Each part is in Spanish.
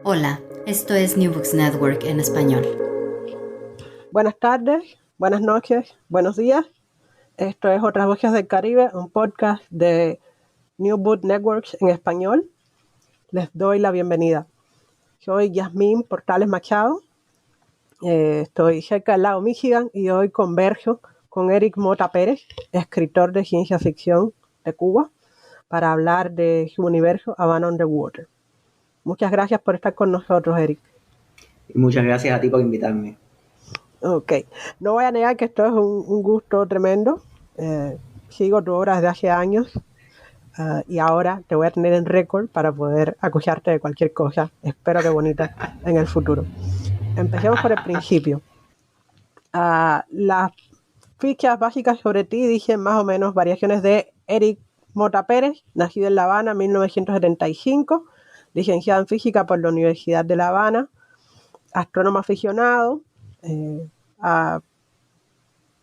Hola, esto es New Books Network en español. Buenas tardes, buenas noches, buenos días. Esto es Otras Voces del Caribe, un podcast de New Books Networks en español. Les doy la bienvenida. Soy Yasmín Portales Machado. Estoy cerca del lago Michigan y hoy converso con Eric Mota Pérez, escritor de ciencia ficción de Cuba, para hablar de su universo Havana Underwater. Muchas gracias por estar con nosotros, Eric. Y muchas gracias a ti por invitarme. Ok, no voy a negar que esto es un gusto tremendo. Sigo tu obra desde hace años y ahora te voy a tener en récord para poder acusarte de cualquier cosa, espero que bonita, en el futuro. Empecemos por el principio. Las fichas básicas sobre ti dicen más o menos variaciones de Eric Mota Pérez, nacido en La Habana en 1975, licenciado en física por la Universidad de La Habana, astrónomo aficionado,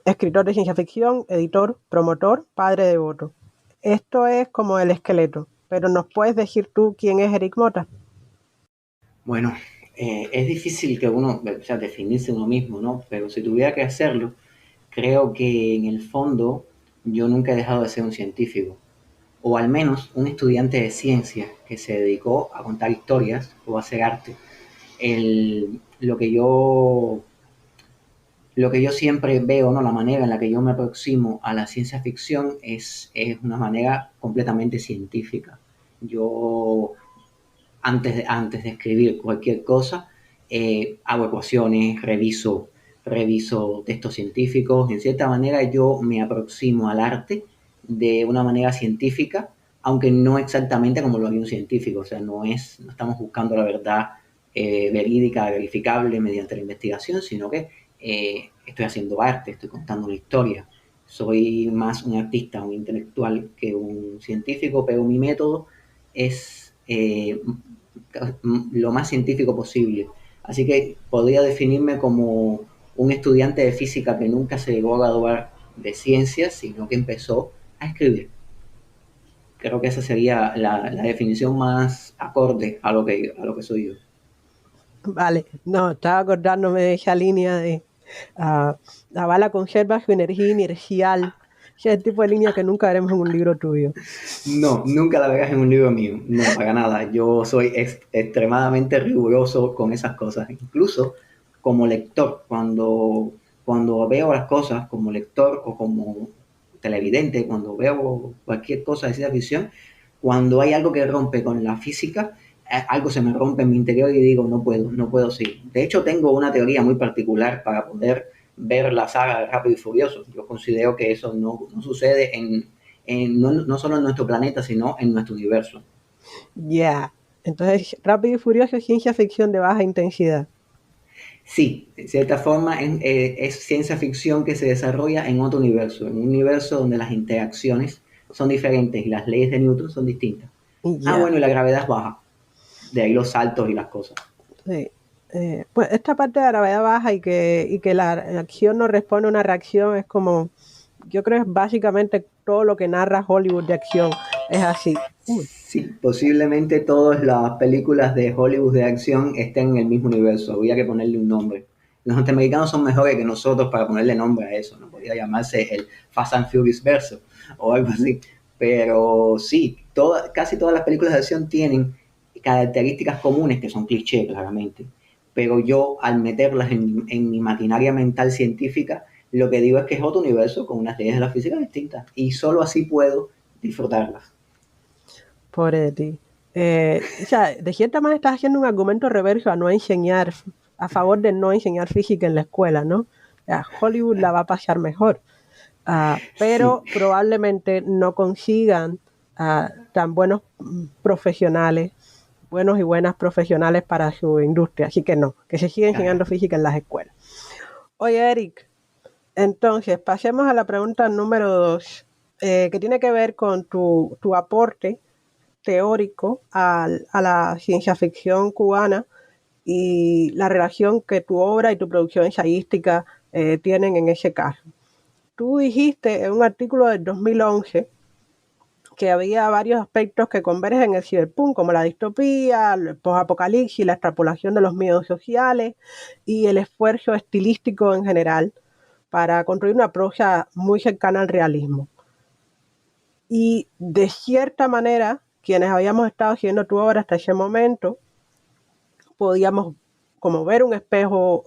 escritor de ciencia ficción, editor, promotor, padre devoto. Esto es como el esqueleto, pero ¿nos puedes decir tú quién es Eric Mota? Bueno, es difícil que uno, definirse uno mismo, ¿no? Pero si tuviera que hacerlo, creo que en el fondo yo nunca he dejado de ser un científico, o al menos un estudiante de ciencia que se dedicó a contar historias o a hacer arte. El, lo que yo lo que yo siempre veo, ¿no? La manera en la que yo me aproximo a la ciencia ficción es una manera completamente científica. Yo, antes de escribir cualquier cosa, hago ecuaciones, reviso textos científicos. En cierta manera, yo me aproximo al arte de una manera científica, aunque no exactamente como lo haría un científico. O sea, no estamos buscando la verdad verídica, verificable mediante la investigación, sino que estoy haciendo arte, estoy contando una historia. Soy más un artista, un intelectual que un científico, pero mi método es lo más científico posible. Así que podría definirme como un estudiante de física que nunca se llegó a graduar de ciencias, sino que empezó a escribir. Creo que esa sería la definición más acorde a lo que soy yo. Vale, no, estaba acordándome de esa línea de la bala conserva su energía inercial. Ese es el tipo de línea que nunca veremos en un libro tuyo. No, nunca la verás en un libro mío. No, para nada. Yo soy extremadamente riguroso con esas cosas. Incluso como lector, cuando veo las cosas como lector o como televidente, cuando veo cualquier cosa de ciencia ficción, cuando hay algo que rompe con la física, algo se me rompe en mi interior y digo, no puedo seguir. De hecho, tengo una teoría muy particular para poder ver la saga de Rápido y Furioso. Yo considero que eso no sucede no solo en nuestro planeta, sino en nuestro universo. Ya, entonces Rápido y Furioso es ciencia ficción de baja intensidad. Sí, de cierta forma es ciencia ficción que se desarrolla en otro universo, en un universo donde las interacciones son diferentes y las leyes de Newton son distintas. Ah, Ya, bueno, y la gravedad es baja, de ahí los saltos y las cosas. sí. Pues esta parte de la gravedad baja y que la acción no responde a una reacción es como, yo creo que es básicamente todo lo que narra Hollywood de acción. Es así. Uy, Sí, posiblemente todas las películas de Hollywood de acción estén en el mismo universo, habría que ponerle un nombre. Los norteamericanos son mejores que nosotros para ponerle nombre a eso, no podría llamarse el Fast and Furious verso o algo así. Pero sí, casi todas las películas de acción tienen características comunes que son clichés, claramente. Pero yo, al meterlas en mi maquinaria mental científica, lo que digo es que es otro universo con unas leyes de la física distintas y solo así puedo disfrutarlas. pobre de ti. O sea, de cierta manera estás haciendo un argumento reverso a no enseñar, a favor de no enseñar física en la escuela, ¿no? O sea, Hollywood la va a pasar mejor. Sí, Pero probablemente no consigan tan buenos profesionales, buenos y buenas profesionales para su industria. Así que no, que se siga enseñando física en las escuelas. Oye, Eric, entonces pasemos a la pregunta número 2, que tiene que ver con tu aporte teórico a la ciencia ficción cubana y la relación que tu obra y tu producción ensayística tienen en ese caso. Tú dijiste en un artículo del 2011 que había varios aspectos que convergen en el ciberpunk, como la distopía, el posapocalipsis, la extrapolación de los miedos sociales y el esfuerzo estilístico en general para construir una prosa muy cercana al realismo. Y de cierta manera, quienes habíamos estado haciendo tu obra hasta ese momento, podíamos como ver un ejemplo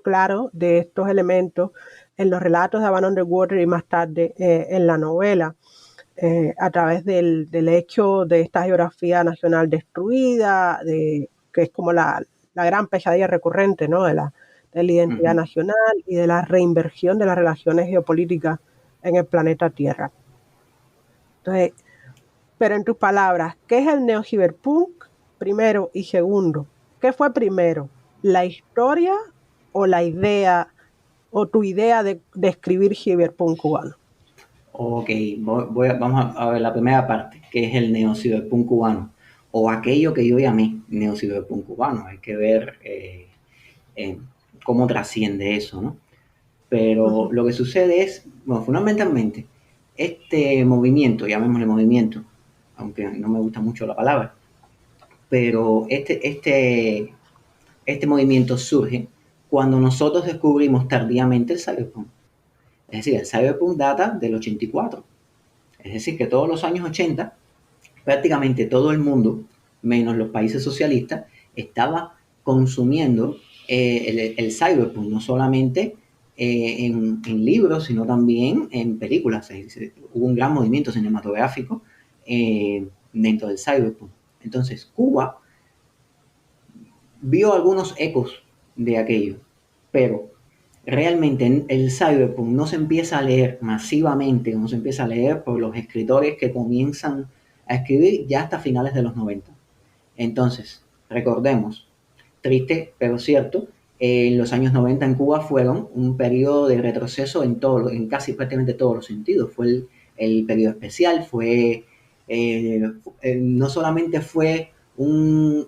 claro de estos elementos en los relatos de Van Underwater y más tarde en la novela, a través del hecho de esta geografía nacional destruida, que es como la gran pesadilla recurrente, ¿no? de la identidad nacional y de la reinversión de las relaciones geopolíticas en el planeta Tierra. Entonces, pero en tus palabras, ¿qué es el neociberpunk? Primero, y segundo, ¿qué fue primero? ¿La historia o la idea o tu idea de escribir ciberpunk cubano? Ok, vamos a ver la primera parte, que es el neociberpunk cubano, o aquello que yo llamé neociberpunk cubano. Hay que ver cómo trasciende eso, ¿no? Pero lo que sucede es, bueno, fundamentalmente, este movimiento, llamémosle movimiento, aunque no me gusta mucho la palabra, pero este movimiento surge cuando nosotros descubrimos tardíamente el cyberpunk. Es decir, el cyberpunk data del 84. Es decir, que todos los años 80, prácticamente todo el mundo, menos los países socialistas, estaba consumiendo el cyberpunk, no solamente en libros, sino también en películas. Hubo un gran movimiento cinematográfico dentro del cyberpunk. Entonces, Cuba vio algunos ecos de aquello, pero realmente el cyberpunk no se empieza a leer masivamente, no se empieza a leer por los escritores que comienzan a escribir ya hasta finales de los 90. Entonces, recordemos, triste pero cierto, en los años 90 en Cuba fueron un periodo de retroceso en casi prácticamente todos los sentidos. Fue el periodo especial, no solamente fue no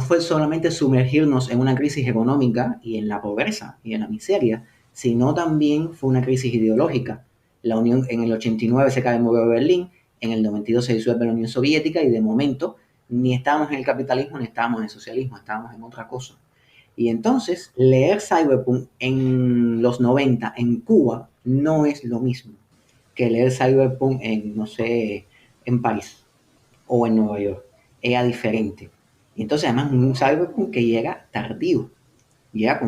fue solamente sumergirnos en una crisis económica y en la pobreza y en la miseria, sino también fue una crisis ideológica. En el 89 se cae el muro de Berlín, en el 92 se disuelve la Unión Soviética y de momento ni estábamos en el capitalismo ni estábamos en el socialismo, estábamos en otra cosa. Y entonces leer cyberpunk en los 90 en Cuba no es lo mismo que leer cyberpunk en París o en Nueva York. Era diferente. Y entonces además un cyberpunk que llega tardío, llega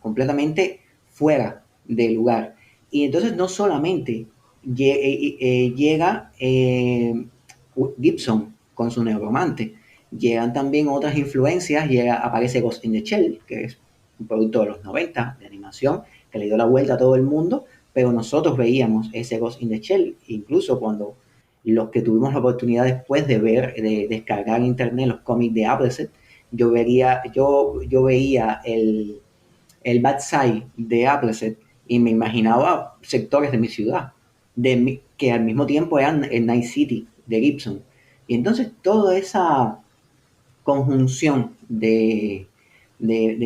completamente fuera del lugar. Y entonces no solamente llega Gibson con su neuromante, llegan también otras influencias, aparece Ghost in the Shell, que es un producto de los 90 de animación, que le dio la vuelta a todo el mundo, pero nosotros veíamos ese Ghost in the Shell, incluso cuando los que tuvimos la oportunidad después de descargar en internet los cómics de Appleseed, yo veía el Bad Side de Appleseed y me imaginaba sectores de mi ciudad, que al mismo tiempo eran el Night City de Gibson. Y entonces toda esa conjunción de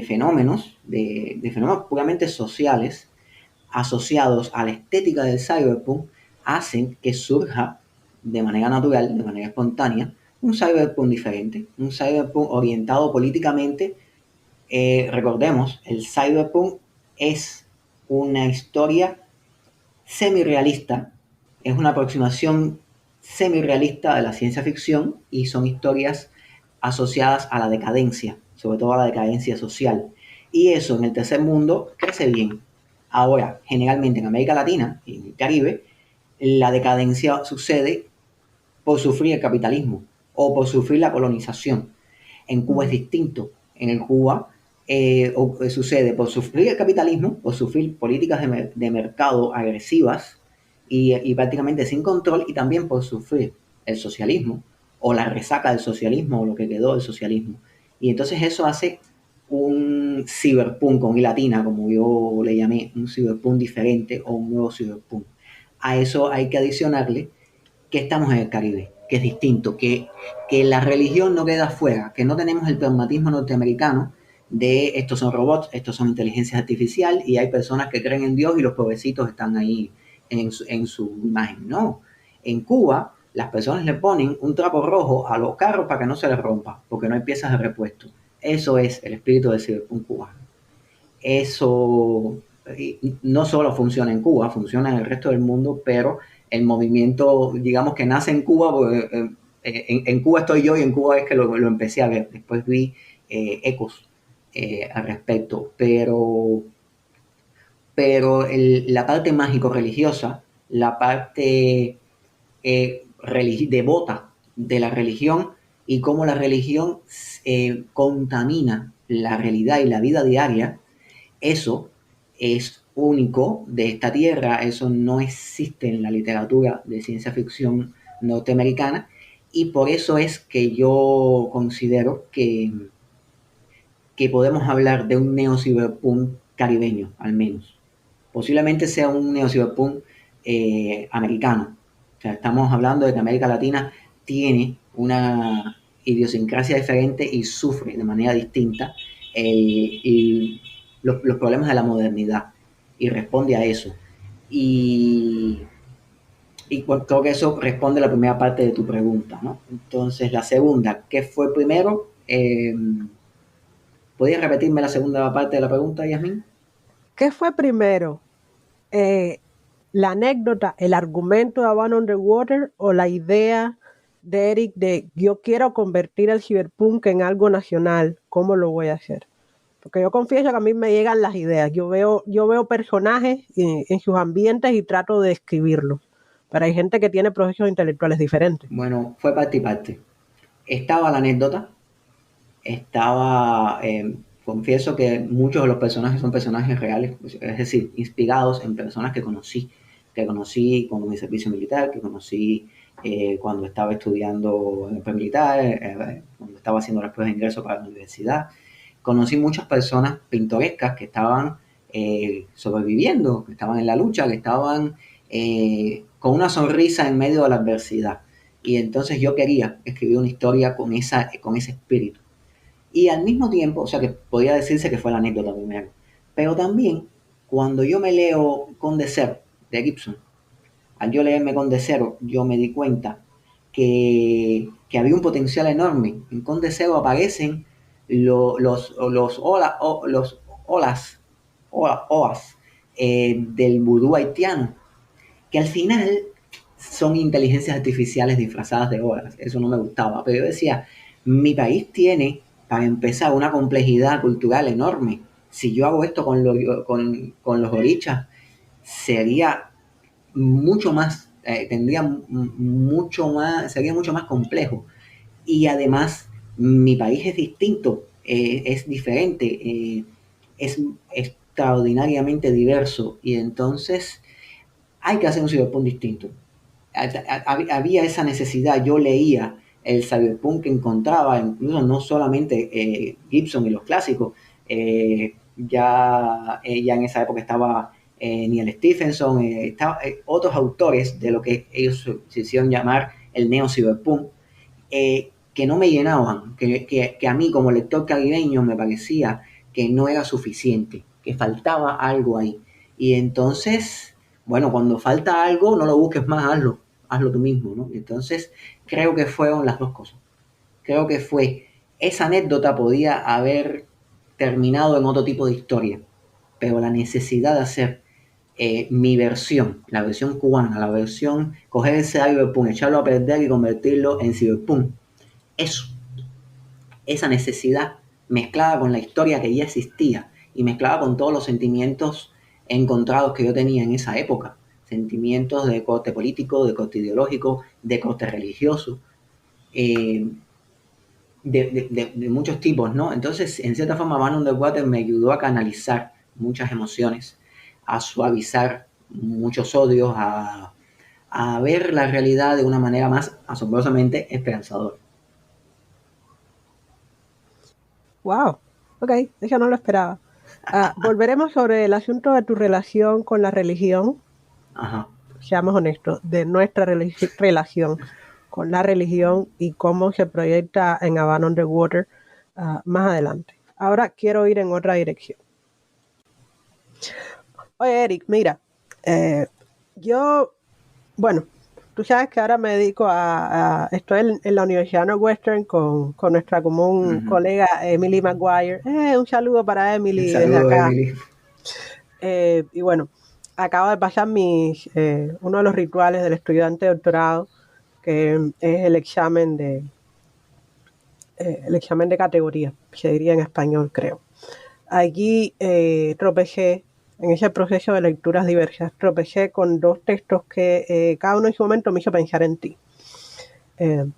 fenómenos, de fenómenos puramente sociales, asociados a la estética del cyberpunk, hacen que surja de manera natural, de manera espontánea, un cyberpunk diferente, un cyberpunk orientado políticamente. Recordemos, el cyberpunk es una historia semi-realista, es una aproximación semi-realista de la ciencia ficción y son historias asociadas a la decadencia, sobre todo a la decadencia social. Y eso en el tercer mundo crece bien. Ahora, generalmente en América Latina y en el Caribe, la decadencia sucede por sufrir el capitalismo o por sufrir la colonización. En Cuba es distinto. En Cuba sucede por sufrir el capitalismo, por sufrir políticas de mercado agresivas y prácticamente sin control, y también por sufrir el socialismo o la resaca del socialismo o lo que quedó del socialismo. Y entonces eso hace un cyberpunk con I latina, como yo le llamé, un cyberpunk diferente o un nuevo cyberpunk. A eso hay que adicionarle que estamos en el Caribe, que es distinto, que la religión no queda afuera, que no tenemos el pragmatismo norteamericano de estos son robots, estos son inteligencia artificial y hay personas que creen en Dios y los pobrecitos están ahí en su imagen. No, en Cuba las personas le ponen un trapo rojo a los carros para que no se les rompa, porque no hay piezas de repuesto. Eso es el espíritu del cyberpunk cubano. Eso no solo funciona en Cuba, funciona en el resto del mundo, pero el movimiento, digamos que nace en Cuba, porque en Cuba estoy yo y en Cuba es que lo empecé a ver. Después vi ecos al respecto, pero la parte mágico-religiosa, la parte devota de la religión y cómo la religión contamina la realidad y la vida diaria, eso es único de esta tierra, eso no existe en la literatura de ciencia ficción norteamericana y por eso es que yo considero que podemos hablar de un neo-cyberpunk caribeño, al menos. Posiblemente sea un neo-cyberpunk americano. O sea, estamos hablando de que América Latina tiene una idiosincrasia diferente y sufre de manera distinta los problemas de la modernidad y responde a eso. Y creo que eso responde a la primera parte de tu pregunta, ¿no? Entonces, la segunda, ¿qué fue primero? ¿Podrías repetirme la segunda parte de la pregunta, Yasmín? ¿Qué fue primero? ¿La anécdota, el argumento de Van Underwater o la idea de Eric de yo quiero convertir el cyberpunk en algo nacional? ¿Cómo lo voy a hacer? Porque yo confieso que a mí me llegan las ideas. Yo veo personajes en sus ambientes y trato de escribirlos. Pero hay gente que tiene procesos intelectuales diferentes. Bueno, fue parte y parte. Estaba la anécdota, confieso que muchos de los personajes son personajes reales, es decir, inspirados en personas que conocí con mi servicio militar, que conocí cuando estaba estudiando en el premilitar, cuando estaba haciendo las pruebas de ingreso para la universidad. Conocí muchas personas pintorescas que estaban sobreviviendo, que estaban en la lucha, que estaban con una sonrisa en medio de la adversidad. Y entonces yo quería escribir una historia con ese espíritu. Y al mismo tiempo, o sea que podría decirse que fue la anécdota primero, pero también cuando yo me leo Conde Zero de Gibson, al yo leerme Conde Zero, yo me di cuenta que había un potencial enorme. En Conde Zero aparecen los oas del vudú haitiano, que al final son inteligencias artificiales disfrazadas de olas. Eso no me gustaba, pero yo decía, mi país tiene, para empezar, una complejidad cultural enorme. Si yo hago esto con los orichas, sería mucho más, sería mucho más complejo. Y además, mi país es distinto, es diferente, es extraordinariamente diverso. Y entonces hay que hacer un cyberpunk distinto. Había esa necesidad, yo leía el cyberpunk que encontraba, incluso no solamente Gibson y los clásicos, ya en esa época estaba Neal Stephenson, otros autores de lo que ellos se hicieron llamar el neo-cyberpunk, que no me llenaban, que a mí como lector caribeño me parecía que no era suficiente, que faltaba algo ahí. Y entonces, bueno, cuando falta algo, no lo busques más, hazlo tú mismo, ¿no? Entonces, creo que fueron las dos cosas. Creo que esa anécdota podía haber terminado en otro tipo de historia, pero la necesidad de hacer mi versión, la versión cubana, coger ese cyberpunk, echarlo a perder y convertirlo en cyberpunk, esa necesidad mezclada con la historia que ya existía y mezclada con todos los sentimientos encontrados que yo tenía en esa época, sentimientos de corte político, de corte ideológico, de corte religioso, de muchos tipos, ¿no? Entonces, en cierta forma, Van Underwater me ayudó a canalizar muchas emociones, a suavizar muchos odios, a ver la realidad de una manera más asombrosamente esperanzadora. Wow, ok, eso no lo esperaba. Volveremos sobre el asunto de tu relación con la religión. Ajá. Seamos honestos, de nuestra relación con la religión y cómo se proyecta en A Van Underwater más adelante. ahora quiero ir en otra dirección. Oye, Eric, mira, yo, bueno, tú sabes que ahora me dedico estoy en la Universidad Northwestern con nuestra común colega Emily Maguire. Un saludo para Emily desde Saludos, acá. Emily. Y bueno, acabo de pasar uno de los rituales del estudiante de doctorado, que es el examen de categoría, se diría en español, creo. Allí tropecé, en ese proceso de lecturas diversas, tropecé con dos textos que cada uno en su momento me hizo pensar en ti. En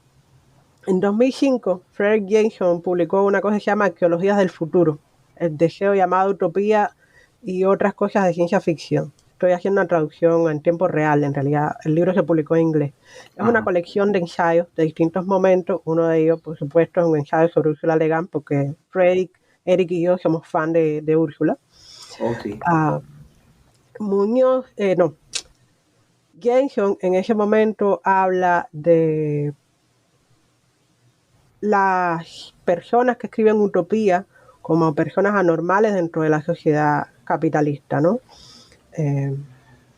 2005, Frederick Jameson publicó una cosa que se llama Arqueologías del Futuro, el deseo llamado utopía y otras cosas de ciencia ficción. Estoy haciendo una traducción en tiempo real, en realidad el libro se publicó en inglés. Es una colección de ensayos de distintos momentos. Uno de ellos, por supuesto, es un ensayo sobre Ursula Le Guin, porque Frederick, Eric y yo somos fan de Úrsula. Sí. Jameson en ese momento habla de las personas que escriben utopía como personas anormales dentro de la sociedad capitalista, ¿no?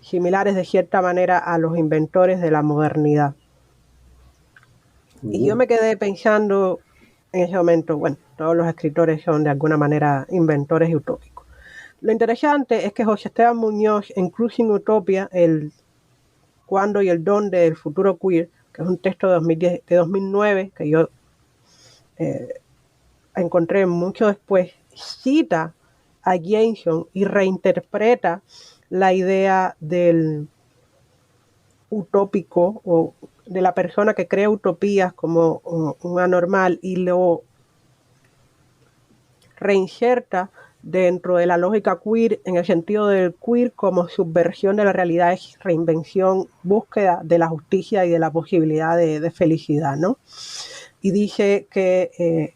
Similares de cierta manera a los inventores de la modernidad. Y yo me quedé pensando en ese momento, bueno, todos los escritores son de alguna manera inventores y utópicos. Lo interesante es que José Esteban Muñoz en Cruising Utopia, el cuándo y el dónde del futuro queer, que es un texto de 2009 que yo encontré mucho después, cita a Jameson y reinterpreta la idea del utópico o de la persona que crea utopías como un anormal y lo reinserta dentro de la lógica queer, en el sentido del queer como subversión de la realidad, es reinvención, búsqueda de la justicia y de la posibilidad de felicidad, ¿no? Y dice que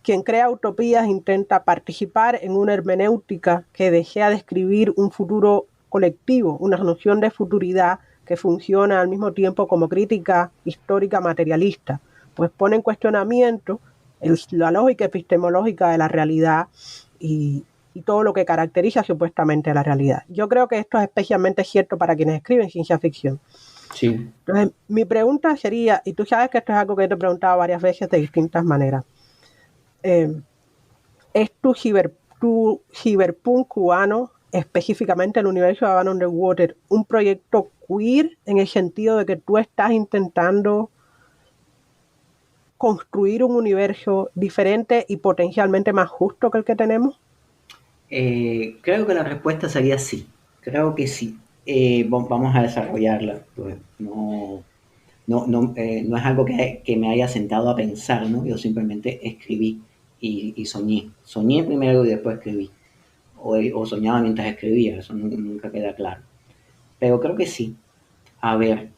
quien crea utopías intenta participar en una hermenéutica que desea describir un futuro colectivo, una noción de futuridad que funciona al mismo tiempo como crítica histórica materialista, pues pone en cuestionamiento la lógica epistemológica de la realidad y todo lo que caracteriza supuestamente a la realidad. Yo creo que esto es especialmente cierto para quienes escriben ciencia ficción. Sí. Entonces, mi pregunta sería, y tú sabes que esto es algo que te he preguntado varias veces de distintas maneras, ¿es tu cyberpunk cubano, específicamente el universo de Van Underwater, un proyecto queer en el sentido de que tú estás intentando construir un universo diferente y potencialmente más justo que el que tenemos? Creo que la respuesta sería sí. Creo que sí. Vamos a desarrollarla. Pues no es algo que me haya sentado a pensar, ¿no? Yo simplemente escribí y soñé. Soñé primero y después escribí. O soñaba mientras escribía, eso nunca queda claro. Pero creo que sí. A ver,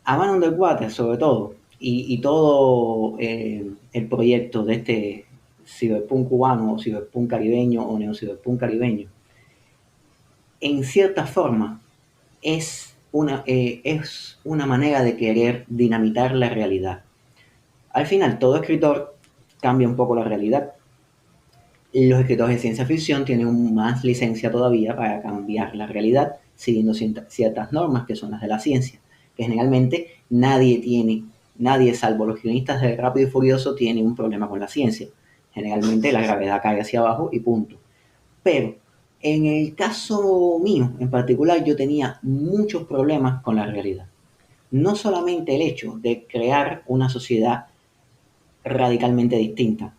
a Man Underwater sobre todo, y todo el proyecto de este cyberpunk cubano o cyberpunk caribeño o neociberpunk caribeño, en cierta forma es una manera de querer dinamitar la realidad. Al final, todo escritor cambia un poco la realidad. Los escritores de ciencia ficción tienen más licencia todavía para cambiar la realidad, siguiendo ciertas normas que son las de la ciencia, que generalmente nadie salvo los guionistas de Rápido y Furioso tiene un problema con la ciencia. Generalmente la gravedad cae hacia abajo y punto. Pero en el caso mío en particular, yo tenía muchos problemas con la realidad. No solamente el hecho de crear una sociedad radicalmente distinta.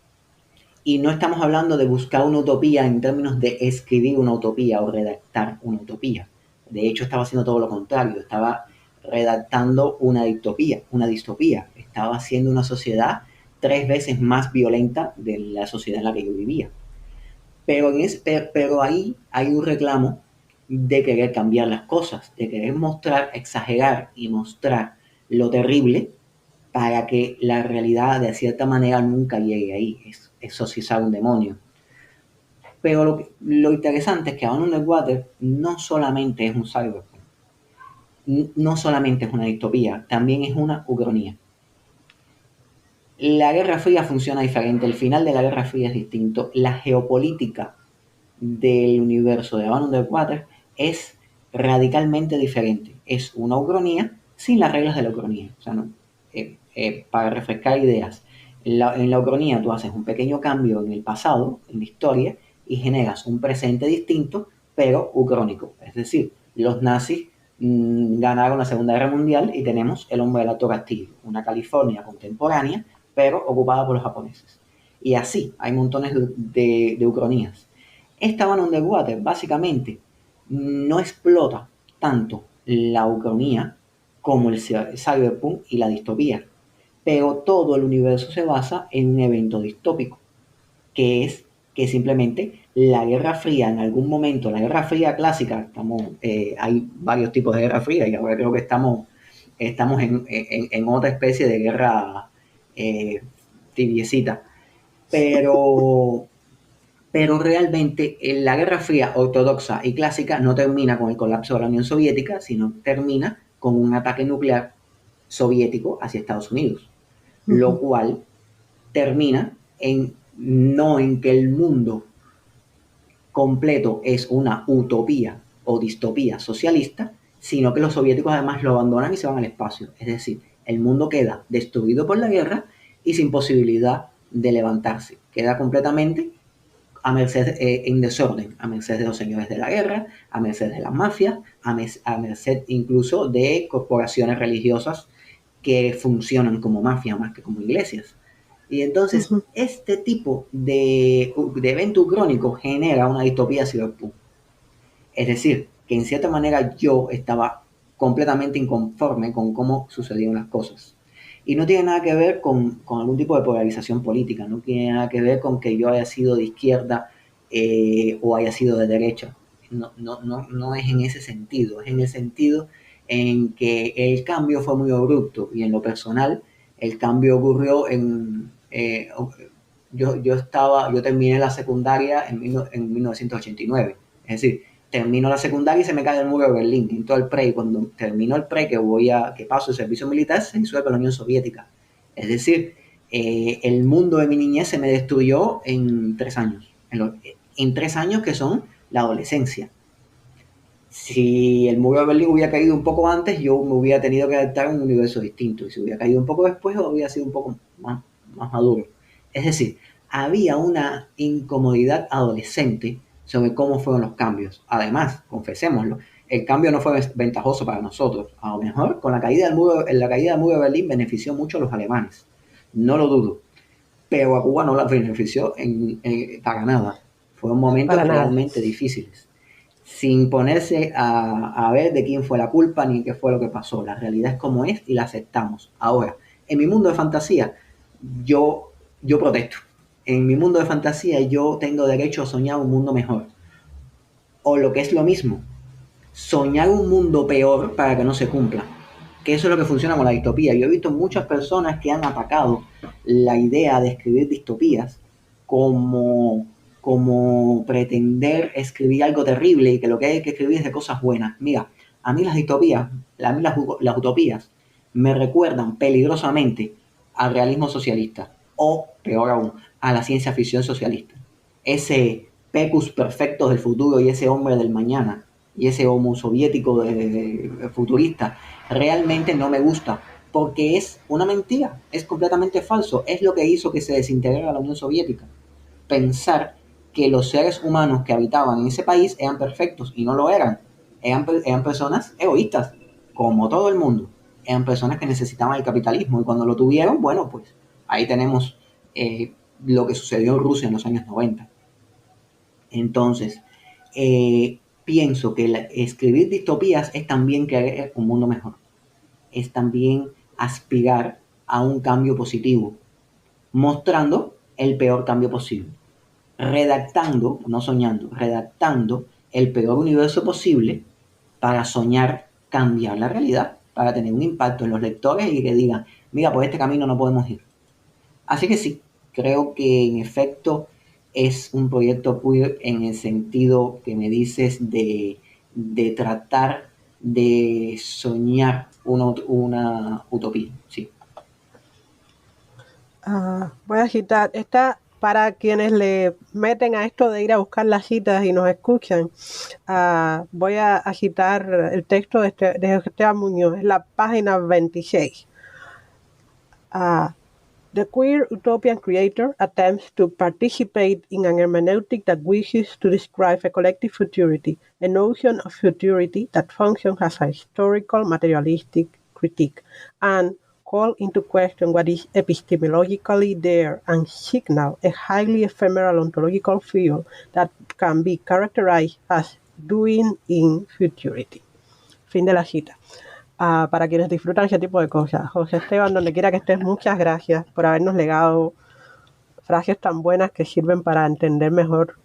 Y no estamos hablando de buscar una utopía en términos de escribir una utopía o redactar una utopía. De hecho, estaba haciendo todo lo contrario. Estaba redactando una distopía. Estaba haciendo una sociedad 3 veces más violenta de la sociedad en la que yo vivía. Pero ahí hay un reclamo de querer cambiar las cosas, de querer exagerar y mostrar lo terrible para que la realidad de cierta manera nunca llegue ahí. Exorcizar un demonio. Pero lo interesante es que Beyond Underwater no solamente es un cyberpunk, no solamente es una distopía, también es una ucronía. La Guerra Fría funciona diferente, el final de la Guerra Fría es distinto, la geopolítica del universo de Beyond Underwater es radicalmente diferente. Es una ucronía sin las reglas de la ucronía. O sea, no, para refrescar ideas, en la ucronía tú haces un pequeño cambio en el pasado, en la historia, y generas un presente distinto, pero ucrónico. Es decir, los nazis ganaron la Segunda Guerra Mundial y tenemos el hombre del Alto Castillo, una California contemporánea, pero ocupada por los japoneses. Y así, hay montones de ucronías. Esta Van Underwater básicamente no explota tanto la ucronía como el cyberpunk y la distopía, pero todo el universo se basa en un evento distópico, que es que simplemente la Guerra Fría en algún momento, la Guerra Fría clásica, hay varios tipos de Guerra Fría y ahora creo que estamos en otra especie de guerra tibiecita, pero realmente la Guerra Fría ortodoxa y clásica no termina con el colapso de la Unión Soviética, sino termina con un ataque nuclear soviético hacia Estados Unidos, lo cual termina no en que el mundo completo es una utopía o distopía socialista, sino que los soviéticos además lo abandonan y se van al espacio. Es decir, el mundo queda destruido por la guerra y sin posibilidad de levantarse. Queda completamente a merced, en desorden, a merced de los señores de la guerra, a merced de las mafias, a merced incluso de corporaciones religiosas que funcionan como mafias más que como iglesias. Y entonces este tipo de evento crónico genera una distopía cyberpunk. Es decir, que en cierta manera yo estaba completamente inconforme con cómo sucedieron las cosas. Y no tiene nada que ver con algún tipo de polarización política, no tiene nada que ver con que yo haya sido de izquierda o haya sido de derecha. No es en ese sentido, es en el sentido en que el cambio fue muy abrupto y en lo personal el cambio ocurrió yo terminé la secundaria en 1989, es decir, termino la secundaria y se me cae el muro de Berlín, en todo el pre, y cuando termino el pre que paso el servicio militar, se disuelve la Unión Soviética. Es decir, el mundo de mi niñez se me destruyó en 3 años, en 3 años que son la adolescencia. Si el muro de Berlín hubiera caído un poco antes, yo me hubiera tenido que adaptar a un universo distinto, y si hubiera caído un poco después, hubiera sido un poco más maduro. Es decir, había una incomodidad adolescente sobre cómo fueron los cambios. Además, confesémoslo, el cambio no fue ventajoso para nosotros. A lo mejor con la caída del muro de Berlín benefició mucho a los alemanes, no lo dudo, pero a Cuba no la benefició para nada. Fueron momentos realmente difíciles, sin ponerse a ver de quién fue la culpa ni qué fue lo que pasó. La realidad es como es y la aceptamos. Ahora, en mi mundo de fantasía, yo protesto. En mi mundo de fantasía yo tengo derecho a soñar un mundo mejor. O lo que es lo mismo, soñar un mundo peor para que no se cumpla. Que eso es lo que funciona con la distopía. Yo he visto muchas personas que han atacado la idea de escribir distopías como pretender escribir algo terrible y que lo que hay que escribir es de cosas buenas. Mira, a mí las distopías, a mí las utopías me recuerdan peligrosamente al realismo socialista o, peor aún, a la ciencia ficción socialista. Ese pecus perfecto del futuro y ese hombre del mañana y ese homo soviético futurista realmente no me gusta, porque es una mentira, es completamente falso. Es lo que hizo que se desintegrara la Unión Soviética. Pensar que los seres humanos que habitaban en ese país eran perfectos, y no lo eran. Eran personas egoístas, como todo el mundo. Eran personas que necesitaban el capitalismo, y cuando lo tuvieron, bueno, pues ahí tenemos lo que sucedió en Rusia en los años 90. Entonces, pienso que escribir distopías es también crear un mundo mejor. Es también aspirar a un cambio positivo, mostrando el peor cambio posible. Redactando, no soñando, redactando el peor universo posible para soñar cambiar la realidad, para tener un impacto en los lectores y que digan, mira, por este camino no podemos ir. Así que sí, creo que en efecto es un proyecto queer en el sentido que me dices de tratar de soñar una utopía, sí. Voy a citar, esta para quienes le meten a esto de ir a buscar las citas y nos escuchan. Voy a citar el texto de Esteban Muñoz, es la página 26. The queer utopian creator attempts to participate in an hermeneutic that wishes to describe a collective futurity, a notion of futurity that functions as a historical materialistic critique, and call into question what is epistemologically there and signal a highly ephemeral ontological field that can be characterized as doing in futurity. Fin de la cita. Para quienes disfrutan ese tipo de cosas. José Esteban, donde quiera que estés, muchas gracias por habernos legado frases tan buenas que sirven para entender mejor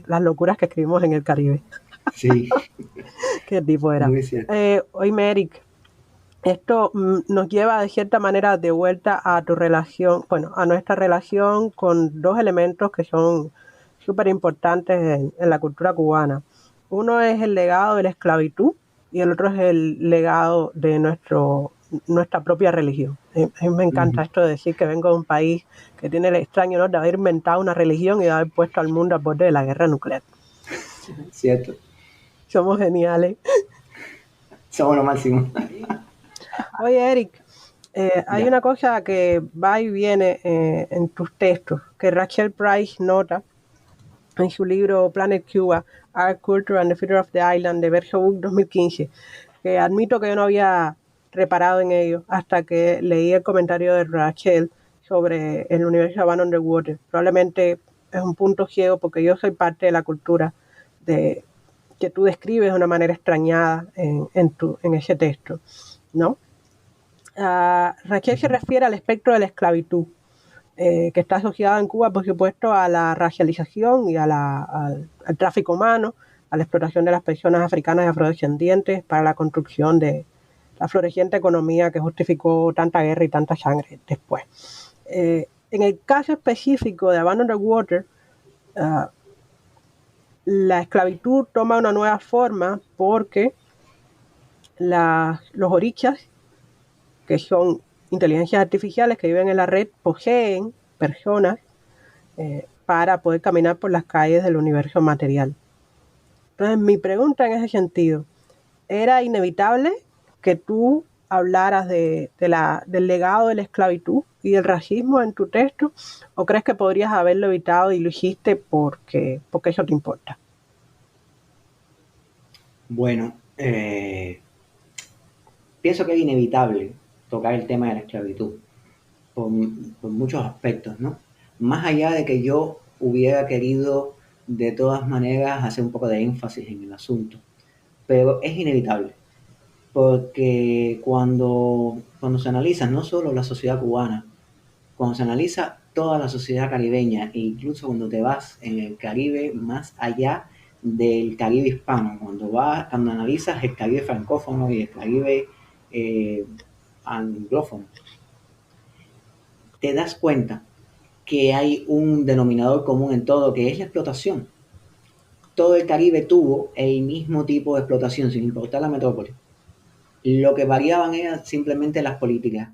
las locuras que escribimos en el Caribe. Sí. ¿Qué tipo era? Muy cierto. Oíme, Eric, esto nos lleva de cierta manera de vuelta a tu relación, bueno, a nuestra relación con dos elementos que son súper importantes en la cultura cubana. Uno es el legado de la esclavitud y el otro es el legado de nuestra propia religión. A mí me encanta esto de decir que vengo de un país que tiene el extraño honor de haber inventado una religión y de haber puesto al mundo al borde de la guerra nuclear. Cierto. Somos geniales. Somos lo máximo. Oye, Eric, hay una cosa que va y viene en tus textos, que Rachel Price nota en su libro Planet Cuba, Art, Culture and the Future of the Island, de Verso Book 2015, que admito que yo no había reparado en ello hasta que leí el comentario de Rachel sobre el universo Van Underwater. Probablemente es un punto ciego porque yo soy parte de la cultura que tú describes de una manera extrañada en ese texto, ¿no? Rachel se refiere al espectro de la esclavitud, que está asociada en Cuba, por supuesto, a la racialización y al tráfico humano, a la explotación de las personas africanas y afrodescendientes para la construcción de la floreciente economía que justificó tanta guerra y tanta sangre después. En el caso específico de Van Underwater, la esclavitud toma una nueva forma porque los orichas, que son inteligencias artificiales que viven en la red, poseen personas para poder caminar por las calles del universo material. Entonces, mi pregunta en ese sentido, ¿era inevitable que tú hablaras del legado de la esclavitud y del racismo en tu texto? ¿O crees que podrías haberlo evitado y lo hiciste porque eso te importa? Bueno, pienso que es inevitable tocar el tema de la esclavitud por muchos aspectos, ¿no? Más allá de que yo hubiera querido de todas maneras hacer un poco de énfasis en el asunto, pero es inevitable, porque cuando se analiza no solo la sociedad cubana, cuando se analiza toda la sociedad caribeña, e incluso cuando te vas en el Caribe más allá del Caribe hispano, cuando analizas el Caribe francófono y el Caribe anglófono, te das cuenta que hay un denominador común en todo, que es la explotación. Todo el Caribe tuvo el mismo tipo de explotación, sin importar la metrópoli. Lo que variaban eran simplemente las políticas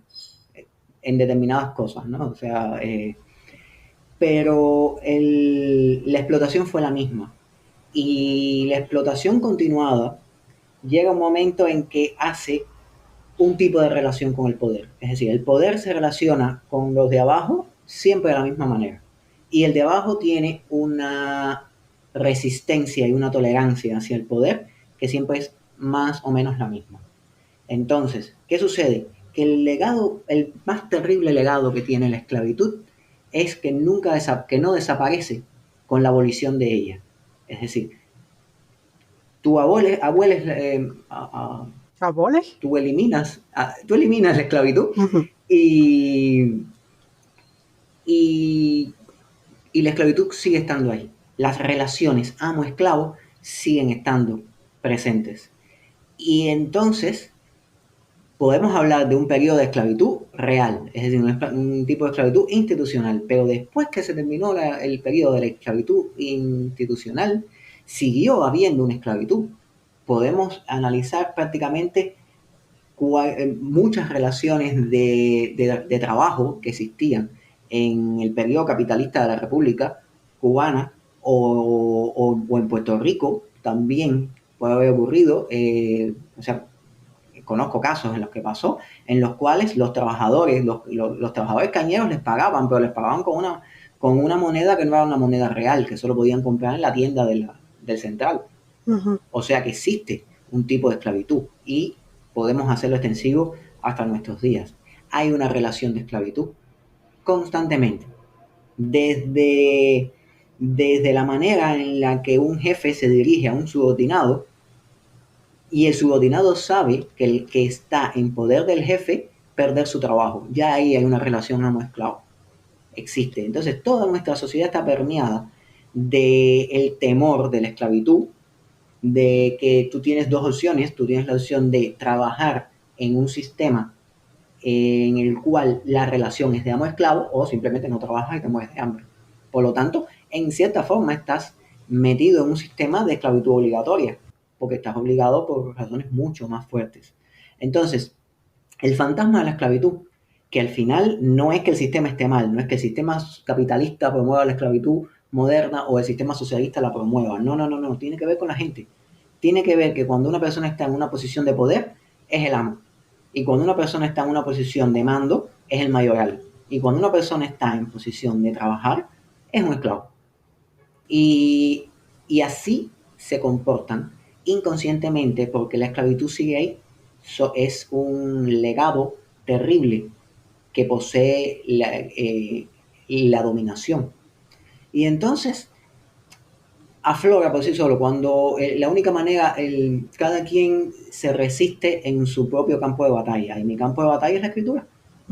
en determinadas cosas, ¿no? O sea, pero la explotación fue la misma. Y la explotación continuada llega un momento en que hace un tipo de relación con el poder. Es decir, el poder se relaciona con los de abajo siempre de la misma manera. Y el de abajo tiene una resistencia y una tolerancia hacia el poder que siempre es más o menos la misma. Entonces, ¿qué sucede? Que el más terrible legado que tiene la esclavitud es que no desaparece con la abolición de ella. Es decir, tú tú eliminas la esclavitud y la esclavitud sigue estando ahí. Las relaciones amo-esclavo siguen estando presentes. Y entonces podemos hablar de un periodo de esclavitud real, es decir, un tipo de esclavitud institucional, pero después que se terminó el periodo de la esclavitud institucional, siguió habiendo una esclavitud. Podemos analizar prácticamente muchas relaciones de trabajo que existían en el periodo capitalista de la República Cubana o en Puerto Rico también puede haber ocurrido. O sea, conozco casos en los que pasó, en los cuales los trabajadores cañeros les pagaban, pero les pagaban con una moneda que no era una moneda real, que solo podían comprar en la tienda del central. Ujú. O sea que existe un tipo de esclavitud y podemos hacerlo extensivo hasta nuestros días. Hay una relación de esclavitud constantemente. Desde la manera en la que un jefe se dirige a un subordinado y el subordinado sabe que el que está en poder del jefe perder su trabajo. Ya ahí hay una relación amo-esclavo. Existe. Entonces toda nuestra sociedad está permeada del temor de la esclavitud, de que tú tienes dos opciones. Tú tienes la opción de trabajar en un sistema en el cual la relación es de amo-esclavo, o simplemente no trabajas y te mueres de hambre. Por lo tanto, en cierta forma estás metido en un sistema de esclavitud obligatoria, porque estás obligado por razones mucho más fuertes. Entonces, el fantasma de la esclavitud, que al final no es que el sistema esté mal, no es que el sistema capitalista promueva la esclavitud moderna o el sistema socialista la promueva. No, tiene que ver con la gente. Tiene que ver que cuando una persona está en una posición de poder, es el amo. Y cuando una persona está en una posición de mando, es el mayoral. Y cuando una persona está en posición de trabajar, es un esclavo. Y así se comportan inconscientemente, porque la esclavitud sigue ahí. Es un legado terrible que posee la dominación. Y entonces aflora por sí solo cuando la única manera, cada quien se resiste en su propio campo de batalla. Y mi campo de batalla es la escritura.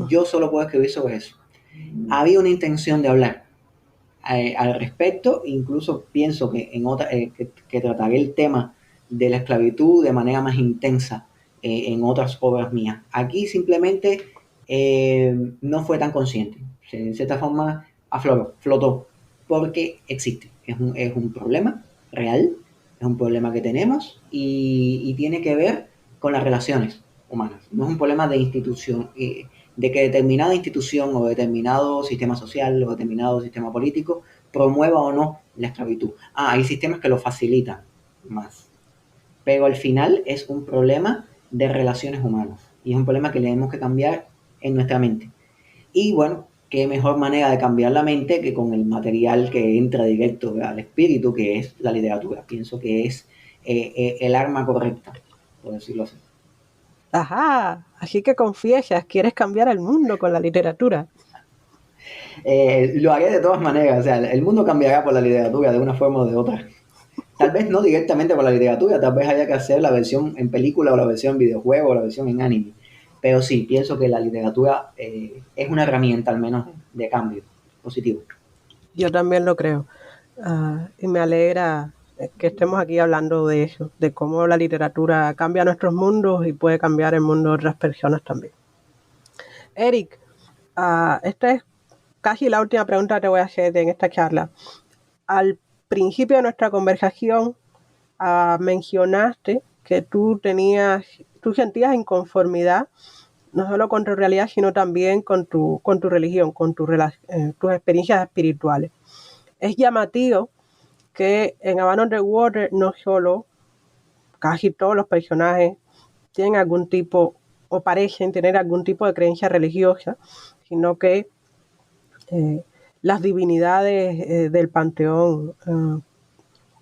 Yo solo puedo escribir sobre eso. Había una intención de hablar al respecto. Incluso pienso que que trataré el tema de la esclavitud de manera más intensa en otras obras mías. Aquí simplemente no fue tan consciente. En cierta forma flotó, porque existe. Es un problema real, es un problema que tenemos y tiene que ver con las relaciones humanas. No es un problema de institución, de que determinada institución o determinado sistema social o determinado sistema político promueva o no la esclavitud. Hay sistemas que lo facilitan más, pero al final es un problema de relaciones humanas y es un problema que tenemos que cambiar en nuestra mente. Y bueno, qué mejor manera de cambiar la mente que con el material que entra directo al espíritu, que es la literatura. Pienso que es el arma correcta, por decirlo así. Ajá, así que confiesas, quieres cambiar el mundo con la literatura. Lo haré de todas maneras. O sea, el mundo cambiará por la literatura de una forma o de otra. Tal vez no directamente por la literatura, tal vez haya que hacer la versión en película o la versión en videojuego o la versión en anime. Pero sí, pienso que la literatura es una herramienta al menos de cambio positivo. Yo también lo creo. Y me alegra que estemos aquí hablando de eso, de cómo la literatura cambia nuestros mundos y puede cambiar el mundo de otras personas también. Eric, esta es casi la última pregunta que te voy a hacer en esta charla. Al principio de nuestra conversación mencionaste que tú sentías inconformidad no solo con tu realidad, sino también con tu religión, con tus experiencias espirituales. Es llamativo que en A Band on the Water no solo casi todos los personajes tienen algún tipo o parecen tener algún tipo de creencia religiosa, sino que las divinidades del panteón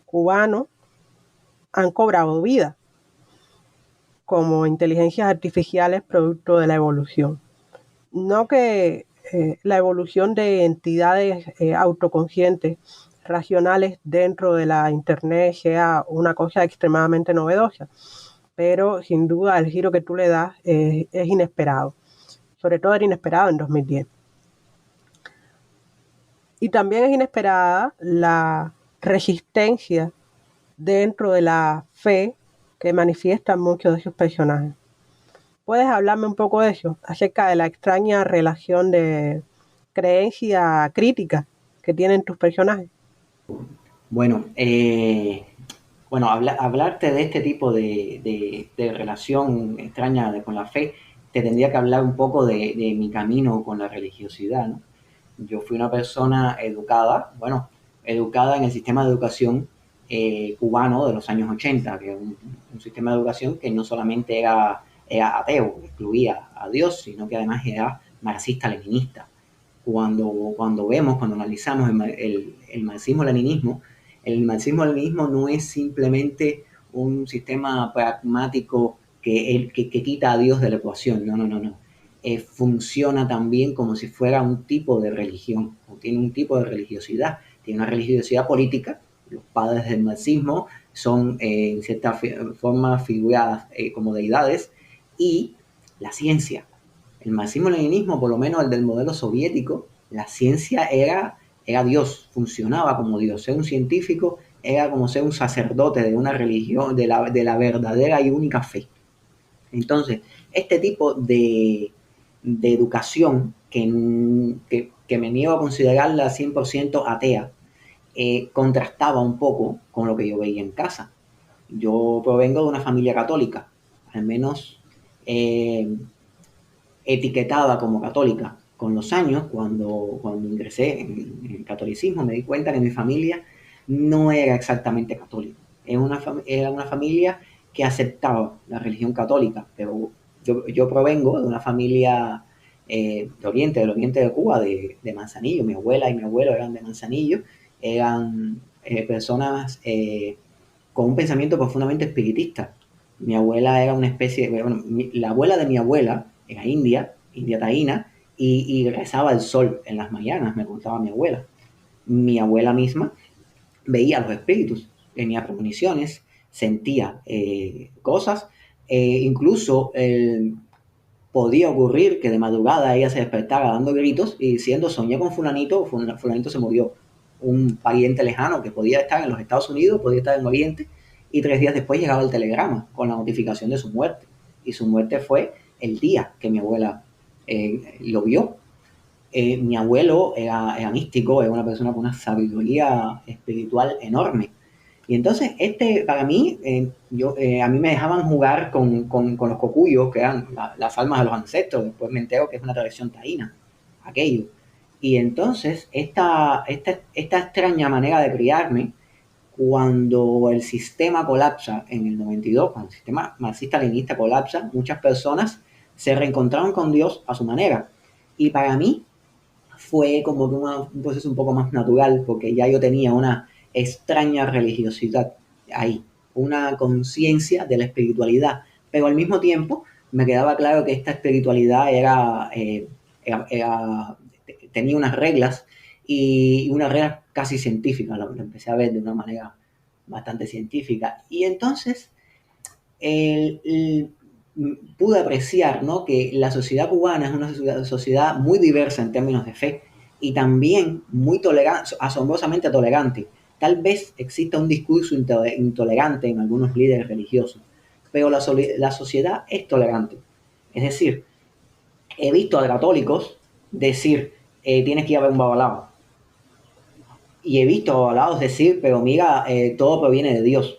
cubano han cobrado vida como inteligencias artificiales producto de la evolución. No que la evolución de entidades autoconscientes, racionales dentro de la Internet sea una cosa extremadamente novedosa, pero sin duda el giro que tú le das es inesperado. Sobre todo era inesperado en 2010. Y también es inesperada la resistencia dentro de la fe que manifiestan muchos de sus personajes. ¿Puedes hablarme un poco de eso? Acerca de la extraña relación de creencia crítica que tienen tus personajes. Bueno, hablarte de este tipo de relación extraña con la fe, te tendría que hablar un poco de mi camino con la religiosidad, ¿no? Yo fui una persona educada, bueno, educada en el sistema de educación cubano de los años 80, que es un sistema de educación que no solamente era ateo, excluía a Dios, sino que además era marxista-leninista. Cuando analizamos el marxismo-leninismo, el marxismo-leninismo no es simplemente un sistema pragmático que quita a Dios de la ecuación, no. Funciona también como si fuera un tipo de religión, o tiene un tipo de religiosidad, tiene una religiosidad política. Los padres del marxismo son en cierta forma figuradas como deidades, y la ciencia. El marxismo-leninismo, por lo menos el del modelo soviético, la ciencia era Dios, funcionaba como Dios. Ser un científico era como ser un sacerdote de una religión, de la verdadera y única fe. Entonces, este tipo de educación que me niego a considerarla 100% atea, contrastaba un poco con lo que yo veía en casa. Yo provengo de una familia católica, al menos etiquetada como católica. Con los años, cuando ingresé en el catolicismo, me di cuenta que mi familia no era exactamente católica. Era una familia que aceptaba la religión católica, pero yo provengo de una familia del oriente de Cuba, de Manzanillo. Mi abuela y mi abuelo eran de Manzanillo, eran personas con un pensamiento profundamente espiritista. Mi abuela era una especie, bueno, la abuela de mi abuela era india taína, y rezaba al sol en las mañanas, me contaba mi abuela. Mi abuela misma veía los espíritus, tenía premoniciones, sentía cosas, incluso podía ocurrir que de madrugada ella se despertara dando gritos y diciendo: soñé con fulanito, fulanito se murió. Un pariente lejano que podía estar en los Estados Unidos, podía estar en Oriente, y 3 días después llegaba el telegrama con la notificación de su muerte. Y su muerte fue el día que mi abuela lo vio. Mi abuelo era místico, era una persona con una sabiduría espiritual enorme. Y entonces, para mí, a mí me dejaban jugar con los cocuyos, que eran las almas de los ancestros. Después me entero que es una tradición taína, aquello. Y entonces, esta extraña manera de criarme, cuando el sistema colapsa en el 92, cuando el sistema marxista-leninista colapsa, muchas personas se reencontraron con Dios a su manera. Y para mí fue como que un proceso un poco más natural, porque ya yo tenía una extraña religiosidad ahí, una conciencia de la espiritualidad, pero al mismo tiempo me quedaba claro que esta espiritualidad tenía unas reglas, y unas reglas casi científicas. Lo empecé a ver de una manera bastante científica, y entonces pude apreciar, ¿no?, que la sociedad cubana es una sociedad muy diversa en términos de fe, y también muy tolerante, asombrosamente tolerante. Tal vez exista un discurso intolerante en algunos líderes religiosos, pero la sociedad es tolerante. Es decir, he visto a católicos decir: tienes que ir a ver un babalao. Y he visto a babalaos decir: pero mira, todo proviene de Dios.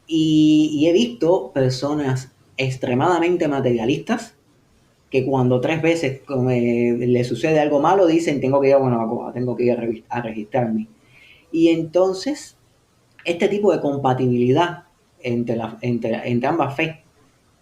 Y he visto personas extremadamente materialistas que cuando 3 veces le sucede algo malo dicen: tengo que ir a Guanabacoa, tengo que ir a registrarme. Y entonces, este tipo de compatibilidad entre ambas fe,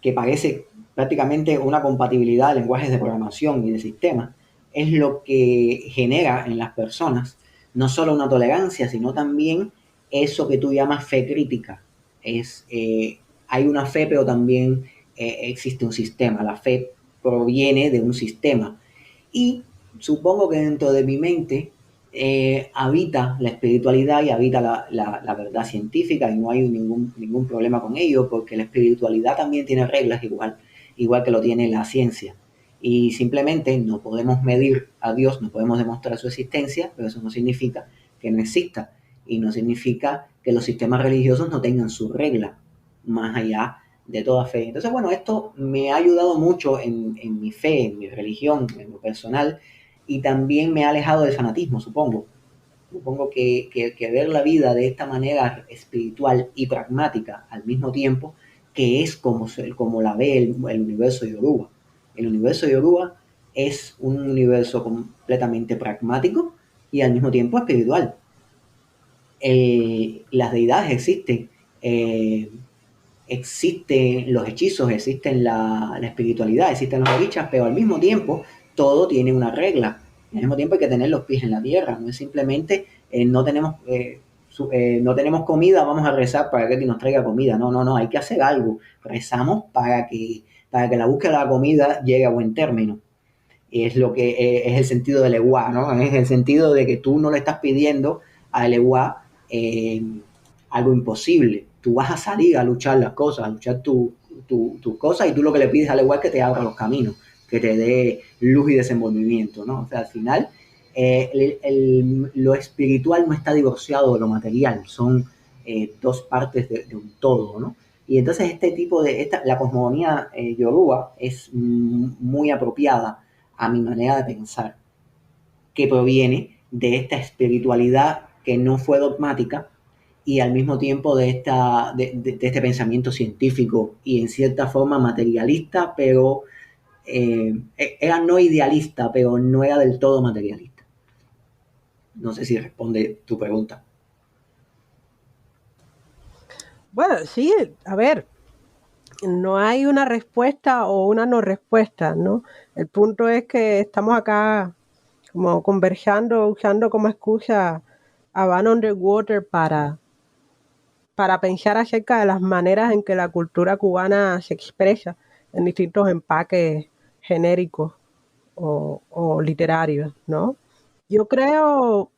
que parece prácticamente una compatibilidad de lenguajes de programación y de sistemas, es lo que genera en las personas no solo una tolerancia, sino también eso que tú llamas fe crítica. Hay una fe, pero también existe un sistema. La fe proviene de un sistema. Y supongo que dentro de mi mente habita la espiritualidad y habita la verdad científica, y no hay ningún problema con ello, porque la espiritualidad también tiene reglas igual que lo tiene la ciencia. Y simplemente no podemos medir a Dios, no podemos demostrar su existencia, pero eso no significa que no exista, y no significa que los sistemas religiosos no tengan su regla más allá de toda fe. Entonces, bueno, esto me ha ayudado mucho en mi fe, en mi religión, en lo personal, y también me ha alejado del fanatismo, supongo. Supongo que ver la vida de esta manera espiritual y pragmática al mismo tiempo, que es como la ve el universo Yoruba. El universo Yoruba es un universo completamente pragmático y al mismo tiempo espiritual. Las deidades existen, existen los hechizos, existen la espiritualidad, existen los orichas, pero al mismo tiempo todo tiene una regla. Al mismo tiempo hay que tener los pies en la tierra, no es simplemente no tenemos comida, vamos a rezar para que nos traiga comida. No, hay que hacer algo. Rezamos para que la búsqueda de la comida llegue a buen término. Es lo que es el sentido del Ewa, ¿no? Es el sentido de que tú no le estás pidiendo al Ewa algo imposible. Tú vas a salir a luchar las cosas, a luchar tus cosas, y tú lo que le pides al Ewa es que te abra los caminos, que te dé luz y desenvolvimiento, ¿no? O sea, al final lo espiritual no está divorciado de lo material, son dos partes de un todo, ¿no? Y entonces la cosmogonía yoruba es muy apropiada a mi manera de pensar, que proviene de esta espiritualidad que no fue dogmática y al mismo tiempo de este pensamiento científico y en cierta forma materialista, pero era no idealista, pero no era del todo materialista. No sé si responde tu pregunta. Bueno, sí, a ver, no hay una respuesta o una no respuesta, ¿no? El punto es que estamos acá como conversando, usando como excusa a Van Underwater para pensar acerca de las maneras en que la cultura cubana se expresa en distintos empaques genéricos o literarios, ¿no? Yo creo,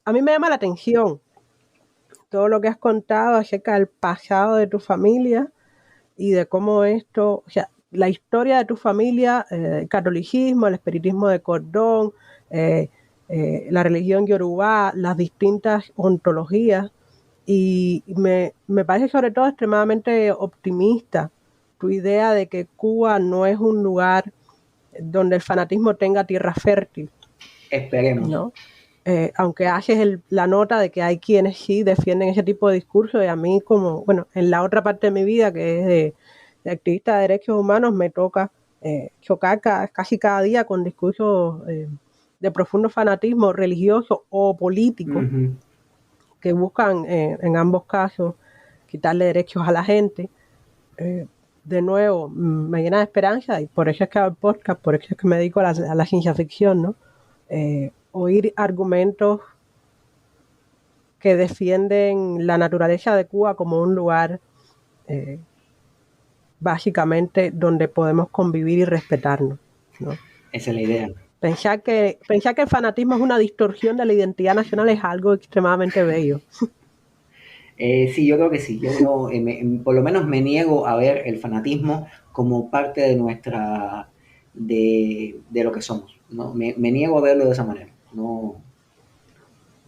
a mí me llama la atención todo lo que has contado acerca del pasado de tu familia y de cómo esto, o sea, la historia de tu familia, el catolicismo, el espiritismo de cordón, la religión yorubá, las distintas ontologías, y me parece sobre todo extremadamente optimista tu idea de que Cuba no es un lugar donde el fanatismo tenga tierra fértil. Esperemos. ¿No? Aunque haces la nota de que hay quienes sí defienden ese tipo de discurso, y a mí como, bueno, en la otra parte de mi vida, que es de activista de derechos humanos, me toca chocar casi cada día con discursos de profundo fanatismo religioso o político, que buscan en ambos casos quitarle derechos a la gente. De nuevo, me llena de esperanza, y por eso es que hago el podcast, por eso es que me dedico a la ciencia ficción, ¿no? Oír argumentos que defienden la naturaleza de Cuba como un lugar básicamente donde podemos convivir y respetarnos, ¿no? Esa es la idea. Pensar que el fanatismo es una distorsión de la identidad nacional es algo extremadamente bello. Sí, yo creo que sí. Yo por lo menos me niego a ver el fanatismo como parte de de lo que somos. ¿No? Me niego a verlo de esa manera. No.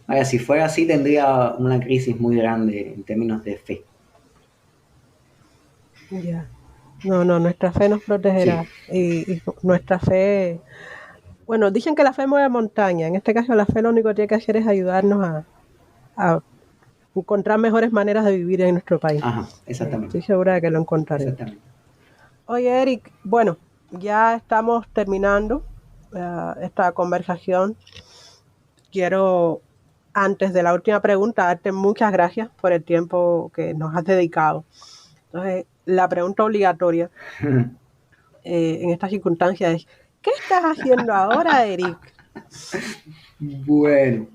Vaya, si fuera así tendría una crisis muy grande en términos de fe. Yeah. No, nuestra fe nos protegerá. Sí. Y nuestra fe, bueno, dicen que la fe mueve montaña. En este caso la fe lo único que tiene que hacer es ayudarnos a encontrar mejores maneras de vivir en nuestro país. Ajá, exactamente. Estoy segura de que lo encontraré. Exactamente. Oye, Eric, bueno, ya estamos terminando esta conversación. Quiero, antes de la última pregunta, darte muchas gracias por el tiempo que nos has dedicado. Entonces, la pregunta obligatoria en esta circunstancia es, ¿qué estás haciendo ahora, Eric? Bueno,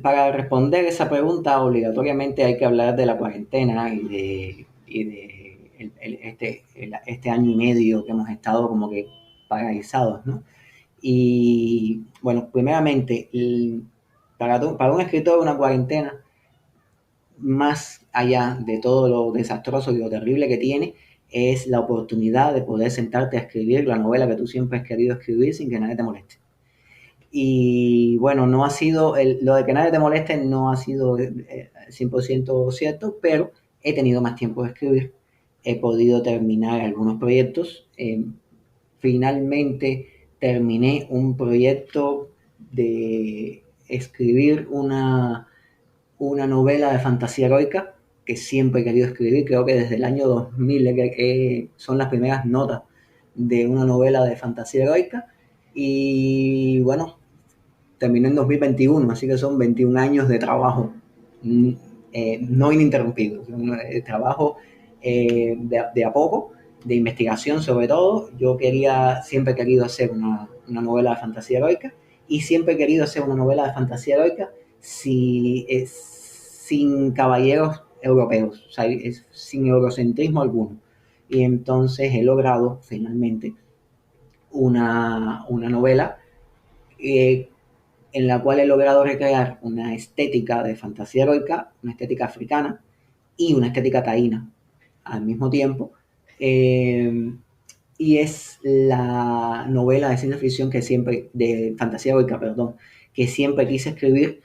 para responder esa pregunta obligatoriamente hay que hablar de la cuarentena y de este año y medio que hemos estado como que paralizados, ¿no? Y bueno, primeramente, para un escritor una cuarentena, más allá de todo lo desastroso y lo terrible que tiene, es la oportunidad de poder sentarte a escribir la novela que tú siempre has querido escribir sin que nadie te moleste. Y bueno, no ha sido, lo de que nadie te moleste no ha sido 100% cierto, pero he tenido más tiempo de escribir, he podido terminar algunos proyectos, finalmente terminé un proyecto de escribir una novela de fantasía heroica que siempre he querido escribir. Creo que desde el año 2000 son las primeras notas de una novela de fantasía heroica. Y bueno, terminé en 2021, así que son 21 años de trabajo no ininterrumpido. Trabajo de a poco, de investigación sobre todo. Yo siempre he querido hacer una novela de fantasía heroica, y siempre he querido hacer una novela de fantasía heroica sin caballeros europeos, o sea, sin eurocentrismo alguno. Y entonces he logrado finalmente una novela en la cual he logrado recrear una estética de fantasía heroica, una estética africana y una estética taína al mismo tiempo. Y es la novela de ciencia ficción de fantasía heroica, perdón, que siempre quise escribir,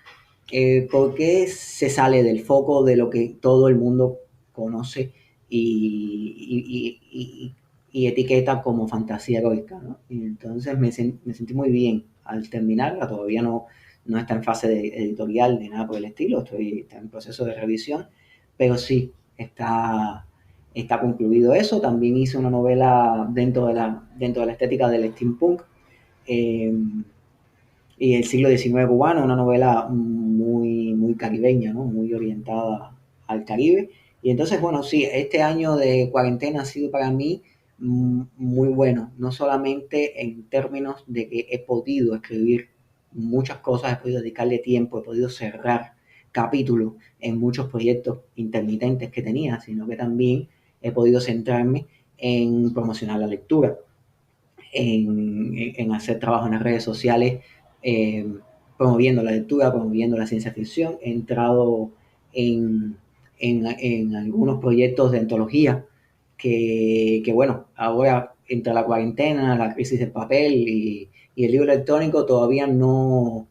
porque se sale del foco de lo que todo el mundo conoce y etiqueta como fantasía heroica, ¿no? Y entonces me sentí muy bien al terminarla. Todavía no está en fase editorial ni nada por el estilo, está en proceso de revisión, pero sí está concluido eso. También hice una novela dentro de la estética del steampunk y el siglo XIX cubano, una novela muy caribeña, ¿no? Muy orientada al Caribe. Y entonces, bueno, sí, este año de cuarentena ha sido para mí muy bueno, no solamente en términos de que he podido escribir muchas cosas, he podido dedicarle tiempo, he podido cerrar capítulos en muchos proyectos intermitentes que tenía, sino que también he podido centrarme en promocionar la lectura, en hacer trabajo en las redes sociales, promoviendo la lectura, promoviendo la ciencia ficción. He entrado en algunos proyectos de antología que bueno, ahora entre la cuarentena, la crisis del papel y el libro electrónico, todavía no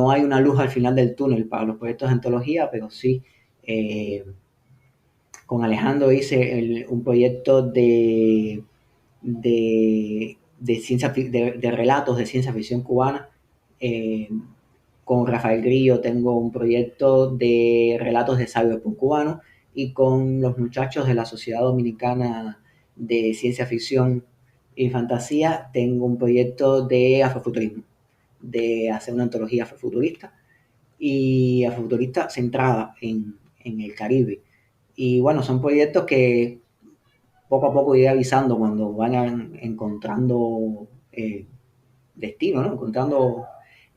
hay una luz al final del túnel para los proyectos de antología, pero sí, con Alejandro hice un proyecto de relatos de ciencia ficción cubana. Con Rafael Grillo tengo un proyecto de relatos de cyberpunk cubano, y con los muchachos de la Sociedad Dominicana de Ciencia Ficción y Fantasía tengo un proyecto de afrofuturismo, de hacer una antología afrofuturista centrada en el Caribe. Y bueno, son proyectos que poco a poco iré avisando cuando vayan encontrando destino, ¿no? Encontrando,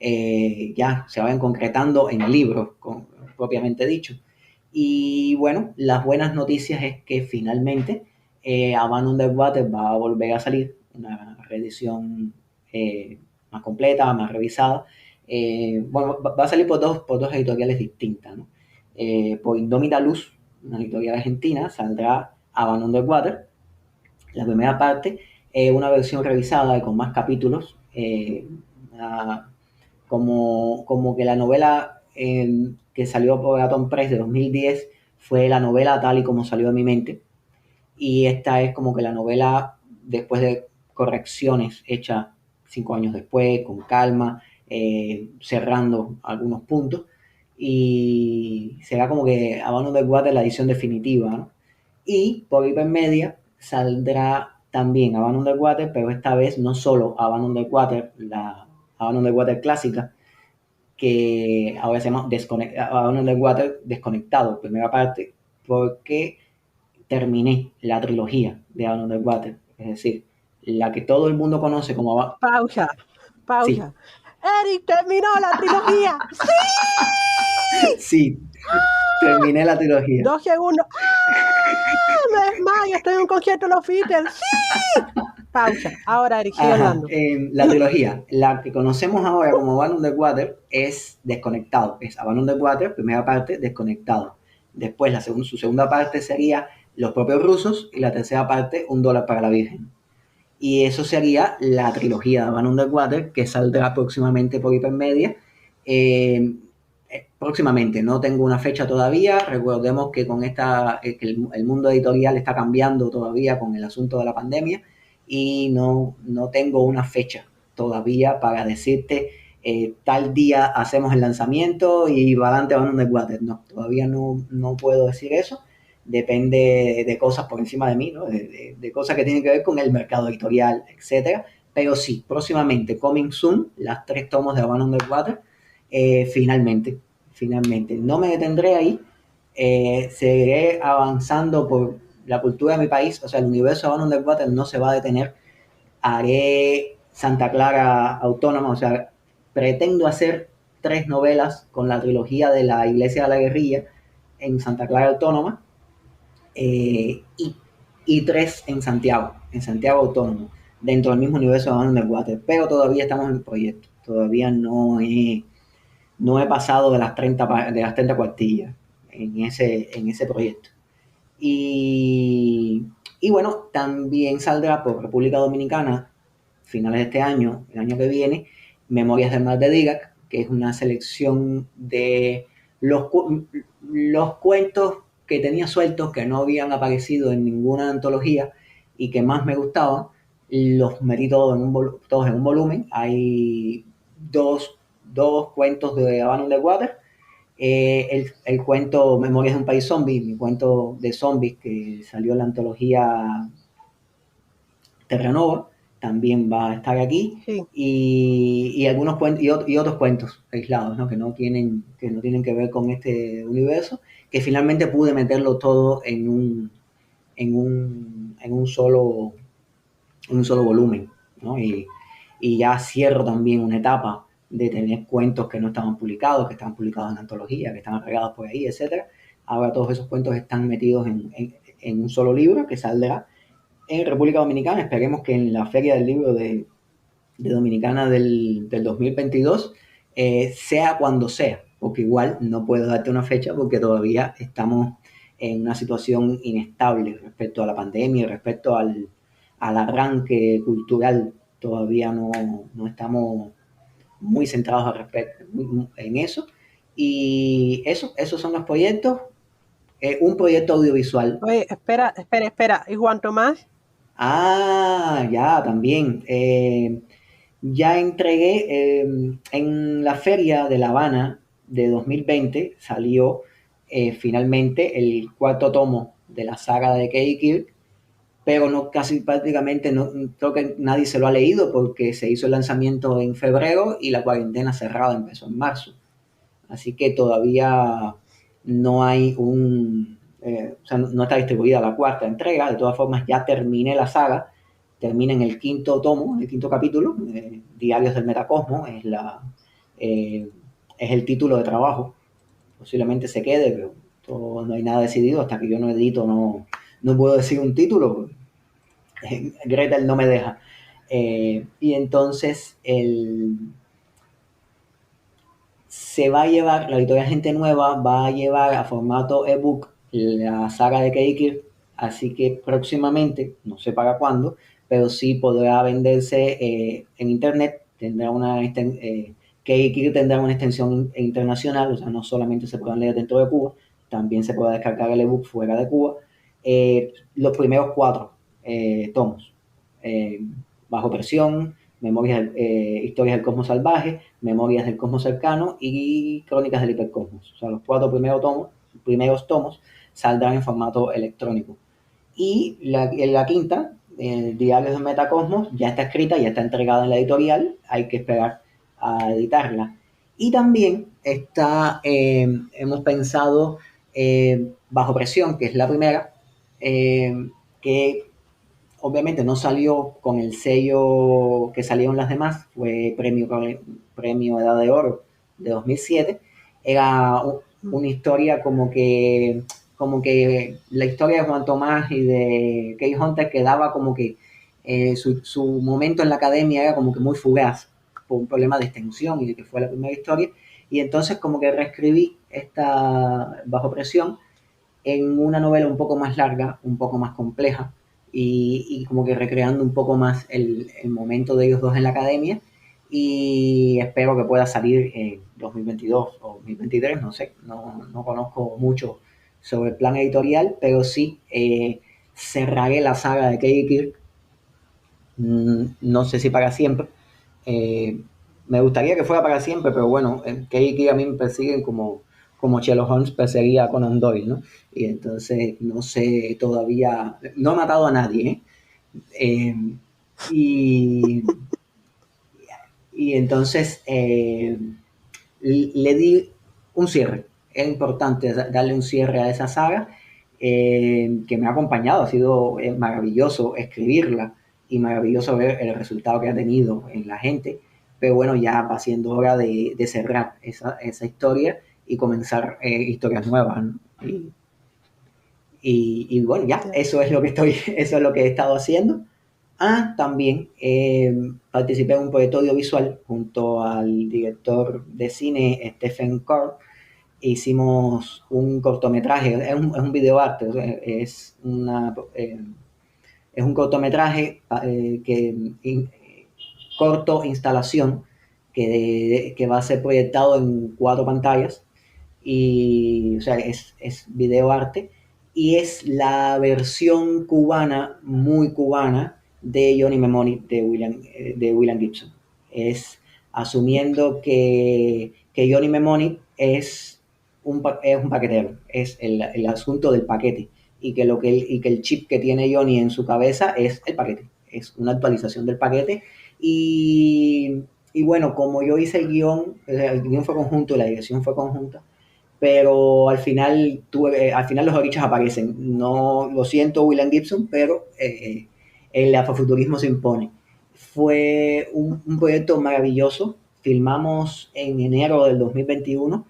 ya se vayan concretando en libros, propiamente dicho. Y bueno, las buenas noticias es que finalmente A Man Underwater va a volver a salir, una reedición más completa, más revisada. Bueno, va a salir por dos editoriales distintas, ¿no? Por Indómita Luz, una editorial argentina, saldrá A Man Underwater. La primera parte es una versión revisada y con más capítulos, como que la novela que salió por Atom Press de 2010 fue la novela tal y como salió de mi mente, y esta es como que la novela después de correcciones hechas 5 años después, con calma, cerrando algunos puntos, y será como que A Man Underwater la edición definitiva, ¿no? Y por Hypermedia saldrá también A Man Underwater, pero esta vez no solo A Man Underwater, la A Man Underwater clásica, que ahora se llama A Man Underwater Desconectado, primera parte, porque terminé la trilogía de A Man Underwater, es decir, la que todo el mundo conoce como... Pausa. Sí. Eric terminó la trilogía. ¡Sí! Sí, terminé la trilogía. 2 segundos. ¡Ah! Me desmayo, estoy en un concierto de los Beatles. ¡Sí! Pausa. Ahora, Eric, sigue hablando. La trilogía, la que conocemos ahora como A Man Underwater, es Desconectado. Es A Man Underwater, primera parte, Desconectado. Después, su segunda parte sería Los propios rusos, y la tercera parte, $1 para la Virgen. Y eso sería la trilogía de A Man Underwater, que saldrá próximamente por Hypermedia. Próximamente, no tengo una fecha todavía. Recordemos que con el mundo editorial está cambiando todavía con el asunto de la pandemia, y no tengo una fecha todavía para decirte tal día hacemos el lanzamiento y va adelante A Man Underwater. No, todavía no puedo decir eso, depende de cosas por encima de mí, ¿no? De cosas que tienen que ver con el mercado editorial, etcétera. Pero sí, próximamente, coming soon, las 3 tomos de Van Underwater, finalmente, finalmente. No me detendré ahí, seguiré avanzando por la cultura de mi país, o sea, el universo de Van Underwater no se va a detener. Haré Santa Clara Autónoma, o sea, pretendo hacer 3 novelas con la trilogía de la Iglesia de la Guerrilla en Santa Clara Autónoma, eh, y, y 3 en Santiago Autónomo, dentro del mismo universo de Underwater, pero todavía estamos en el proyecto, todavía no he pasado de las 30 cuartillas en ese proyecto. Y, y bueno, también saldrá por República Dominicana, finales de este año, el año que viene, Memorias del Mar de Digac, que es una selección de los, los cuentos que tenía sueltos, que no habían aparecido en ninguna antología y que más me gustaban, los metí todos todos en un volumen. Hay dos cuentos de Havana Underwater, el cuento Memorias de un País Zombie, mi cuento de zombies que salió en la antología Terranova, también va a estar aquí, Sí. y algunos cuentos y otros cuentos aislados, ¿no? Que no tienen que ver con este universo, que finalmente pude meterlo todo en un solo volumen, ¿no? Y ya cierro también una etapa de tener cuentos que no estaban publicados, que estaban publicados en antología, que estaban regados por ahí, etcétera. Ahora todos esos cuentos están metidos en un solo libro que saldrá en República Dominicana. Esperemos que en la Feria del Libro de Dominicana del 2022, sea cuando sea, porque igual no puedo darte una fecha porque todavía estamos en una situación inestable respecto a la pandemia, respecto al arranque cultural. Todavía no estamos muy centrados en eso. Y esos son los proyectos. Un proyecto audiovisual. Oye, espera. ¿Y Juan Tomás? Ah, ya, también. Ya entregué, en la feria de La Habana de 2020, salió finalmente el 4 tomo de la saga de Kirk, pero no, casi prácticamente no, creo que nadie se lo ha leído porque se hizo el lanzamiento en febrero y la cuarentena cerrada empezó en marzo. Así que todavía no hay o sea, no está distribuida la 4 entrega. De todas formas, ya terminé la saga, termina en el 5 tomo, el 5 capítulo, Diarios del Metacosmo, eh, es el título de trabajo. Posiblemente se quede, pero no hay nada decidido. Hasta que yo no edito, no puedo decir un título. Gretel no me deja. Y entonces se va a llevar, la editorial Gente Nueva va a llevar a formato ebook la saga de Keikir, así que próximamente, no sé para cuándo, pero sí podrá venderse en internet, Keikir tendrá una extensión internacional, o sea, no solamente se pueden leer dentro de Cuba, también se puede descargar el ebook fuera de Cuba. Los primeros 4 tomos, eh, Bajo Presión, Historias del Cosmos Salvaje, Memorias del Cosmos Cercano y Crónicas del Hipercosmos. O sea, los 4 primeros tomos saldrán en formato electrónico. Y la quinta, Diarios de Metacosmos, ya está escrita, ya está entregada en la editorial, hay que esperar a editarla. Y también hemos pensado, Bajo Presión, que es la primera, que obviamente no salió con el sello que salieron las demás, fue premio Edad de Oro de 2007. Era una historia como que la historia de Juan Tomás y de Kay Hunter quedaba como que su momento en la academia era como que muy fugaz por un problema de extensión y de que fue la primera historia. Y entonces como que reescribí esta Bajo Presión en una novela un poco más larga, un poco más compleja, y como que recreando un poco más el momento de ellos dos en la academia, y espero que pueda salir en 2022 o 2023, no sé, no conozco mucho sobre el plan editorial, pero sí, cerraré la saga de Katie Kirk, no sé si para siempre. Eh, Me gustaría que fuera para siempre, pero bueno, Katie Kirk a mí me persiguen como Sherlock Holmes perseguía a Conan Doyle, ¿no? Y entonces no sé todavía, no ha matado a nadie, ¿eh? Y, y entonces le di un cierre. Es importante darle un cierre a esa saga que me ha acompañado. Ha sido maravilloso escribirla y maravilloso ver el resultado que ha tenido en la gente. Pero bueno, ya va siendo hora de cerrar esa historia y comenzar historias nuevas, ¿no? Y bueno, ya, eso es lo que eso es lo que he estado haciendo. También participé en un proyecto audiovisual junto al director de cine Stephen Korb. Hicimos un cortometraje, es un videoarte, es un cortometraje corto instalación que va a ser proyectado en 4 pantallas y, o sea, es videoarte y es la versión cubana, muy cubana, de Johnny Mnemonic de William Gibson. Es asumiendo que Johnny Mnemonic es un paquetero, es el asunto del paquete y que el chip que tiene Johnny en su cabeza es el paquete, es una actualización del paquete y bueno, como yo hice el guión fue conjunto, la dirección fue conjunta, pero al final los orichos aparecen. No, lo siento, William Gibson, pero el afrofuturismo se impone. Fue un proyecto maravilloso. Filmamos en enero del 2021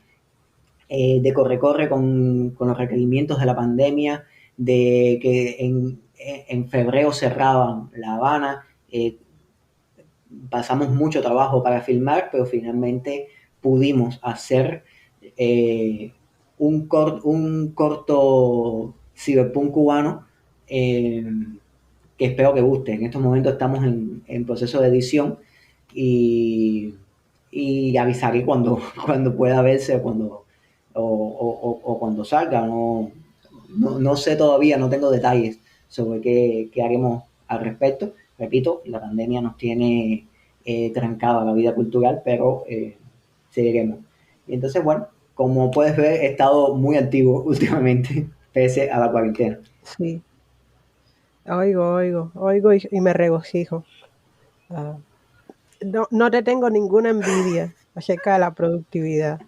de corre-corre con los requerimientos de la pandemia, de que en febrero cerraban La Habana. Pasamos mucho trabajo para filmar, pero finalmente pudimos hacer eh, un corto cyberpunk cubano eh, que espero que guste. En estos momentos estamos en proceso de edición y avisaré cuando pueda verse o cuando salga. No sé todavía, no tengo detalles sobre qué haremos al respecto. Repito, la pandemia nos tiene trancada la vida cultural, pero seguiremos. Y entonces, bueno, como puedes ver, he estado muy activo últimamente, pese a la cuarentena. Sí, oigo y me regocijo. Ah, no te tengo ninguna envidia acerca de la productividad,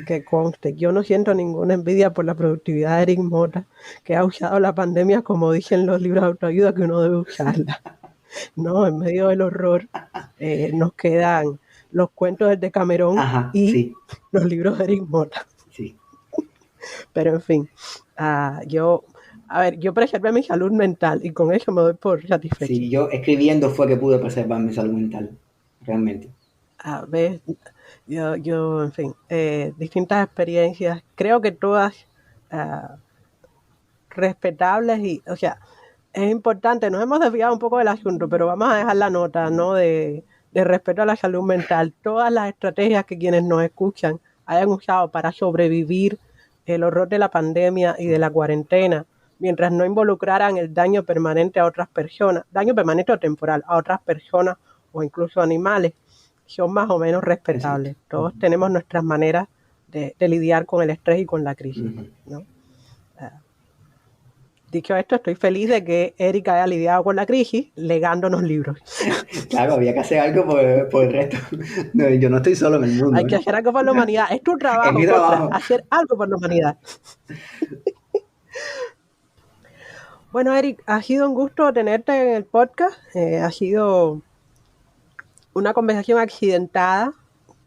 que conste. Yo no siento ninguna envidia por la productividad de Eric Mota, que ha usado la pandemia como dicen los libros de autoayuda que uno debe usarla. No, en medio del horror nos quedan los cuentos de Decamerón Ajá, y sí, los libros de Eric Mota. sí. Pero en fin, yo preservé mi salud mental y con eso me doy por satisfecho. Sí, yo escribiendo fue que pude preservar mi salud mental, realmente. A ver, en fin, distintas experiencias, creo que todas ah, respetables y, o sea, es importante, nos hemos desviado un poco del asunto, pero vamos a dejar la nota, ¿no? De respeto a la salud mental. Todas las estrategias que quienes nos escuchan hayan usado para sobrevivir el horror de la pandemia y de la cuarentena, mientras no involucraran el daño permanente a otras personas, daño permanente o temporal a otras personas o incluso animales, son más o menos respetables. Exacto. Todos tenemos nuestras maneras de lidiar con el estrés y con la crisis, Ujú. ¿no? Dicho esto, estoy feliz de que Erika haya lidiado con la crisis legándonos libros. Claro, había que hacer algo por el resto. No, yo no estoy solo en el mundo, Hay que ¿eh? hacer algo por la humanidad. Es tu Es trabajo, mi Costra, trabajo. hacer algo por la humanidad. Bueno, Eric, ha sido un gusto tenerte en el podcast. Ha sido una conversación accidentada,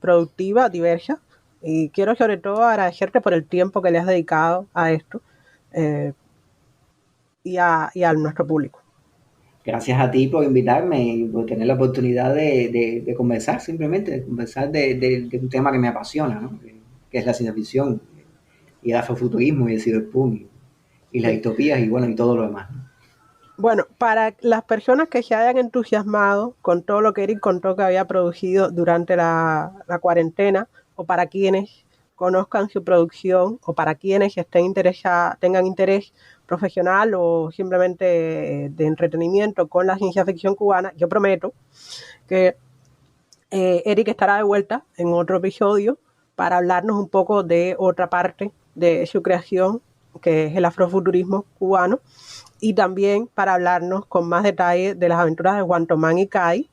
productiva, diversa. Y quiero sobre todo agradecerte por el tiempo que le has dedicado a esto eh, y a nuestro público. Gracias a ti por invitarme y por tener la oportunidad de conversar, simplemente, de conversar de un tema que me apasiona, ¿no? Que es la ciencia ficción y el afrofuturismo y el cyberpunk y las Sí. distopías y bueno, y todo lo demás, ¿no? Bueno, para las personas que se hayan entusiasmado con todo lo que Eric contó que había producido durante la cuarentena, o para quienes conozcan su producción, o para quienes tengan interés profesional o simplemente de entretenimiento con la ciencia ficción cubana, yo prometo que Eric estará de vuelta en otro episodio para hablarnos un poco de otra parte de su creación, que es el afrofuturismo cubano, y también para hablarnos con más detalle de las aventuras de Juan Tomás y Cay,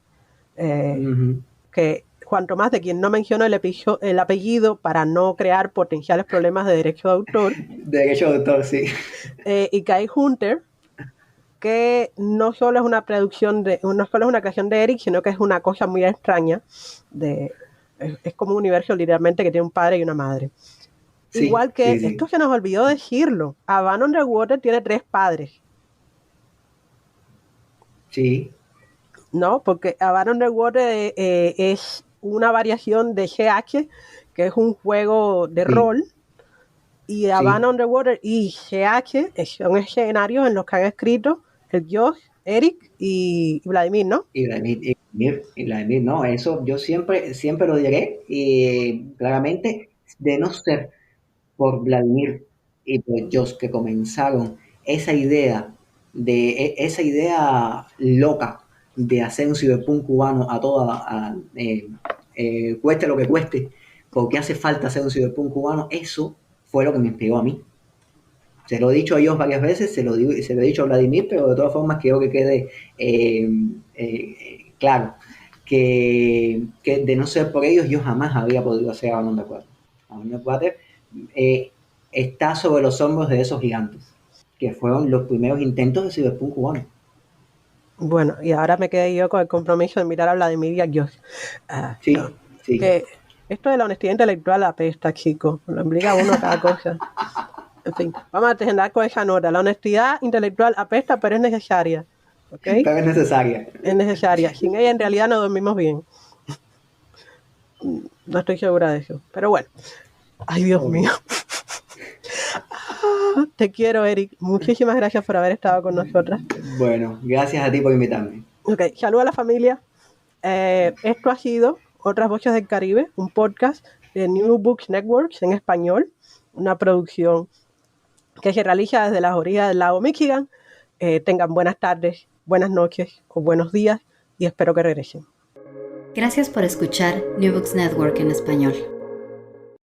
que Juan Tomás, de quien no menciono el apellido para no crear potenciales problemas de derecho de autor. Derecho de autor, sí. Y Cay Hunter, que no solo es una creación de Eric, sino que es una cosa muy extraña. Es como un universo literalmente que tiene un padre y una madre. Sí, igual que, sí. Esto se nos olvidó decirlo, A Van Underwater tiene 3 padres. Sí. No, porque A Van Underwater es una variación de GH, que es un juego de rol, y A Van Underwater y GH son escenarios en los que han escrito el Josh, Eric y Vladimir, ¿no? Y Vladimir, no, eso yo siempre lo diré, y claramente, de no ser por Vladimir y por Josh, que comenzaron esa idea loca de hacer un cyberpunk cubano cueste lo que cueste, porque hace falta hacer un cyberpunk cubano. Eso fue lo que me inspiró a mí. Se lo he dicho a ellos varias veces, se lo he dicho a Vladimir, pero de todas formas quiero que quede claro que de no ser por ellos yo jamás habría podido hacer A Van Underwater. A Van Underwater está sobre los hombros de esos gigantes, que fueron los primeros intentos de cyberpunk cubano. Bueno, y ahora me quedé yo con el compromiso de mirar a Vladimir y a Josh. Sí, no, sí. Que esto de la honestidad intelectual apesta, chicos. Lo obliga a uno a cada cosa. En fin, vamos a terminar con esa nota. La honestidad intelectual apesta, pero es necesaria. ¿Okay? Pero es necesaria. Es necesaria. Sin ella, en realidad, no dormimos bien. No estoy segura de eso. Pero bueno. Ay, Dios mío. Te quiero, Eric. Muchísimas gracias por haber estado con nosotras. Bueno, gracias a ti por invitarme. Ok, saludos a la familia. Esto ha sido Otras Voces del Caribe, un podcast de New Books Networks en español, una producción que se realiza desde las orillas del lago Michigan. Tengan buenas tardes, buenas noches o buenos días y espero que regresen. Gracias por escuchar New Books Network en español.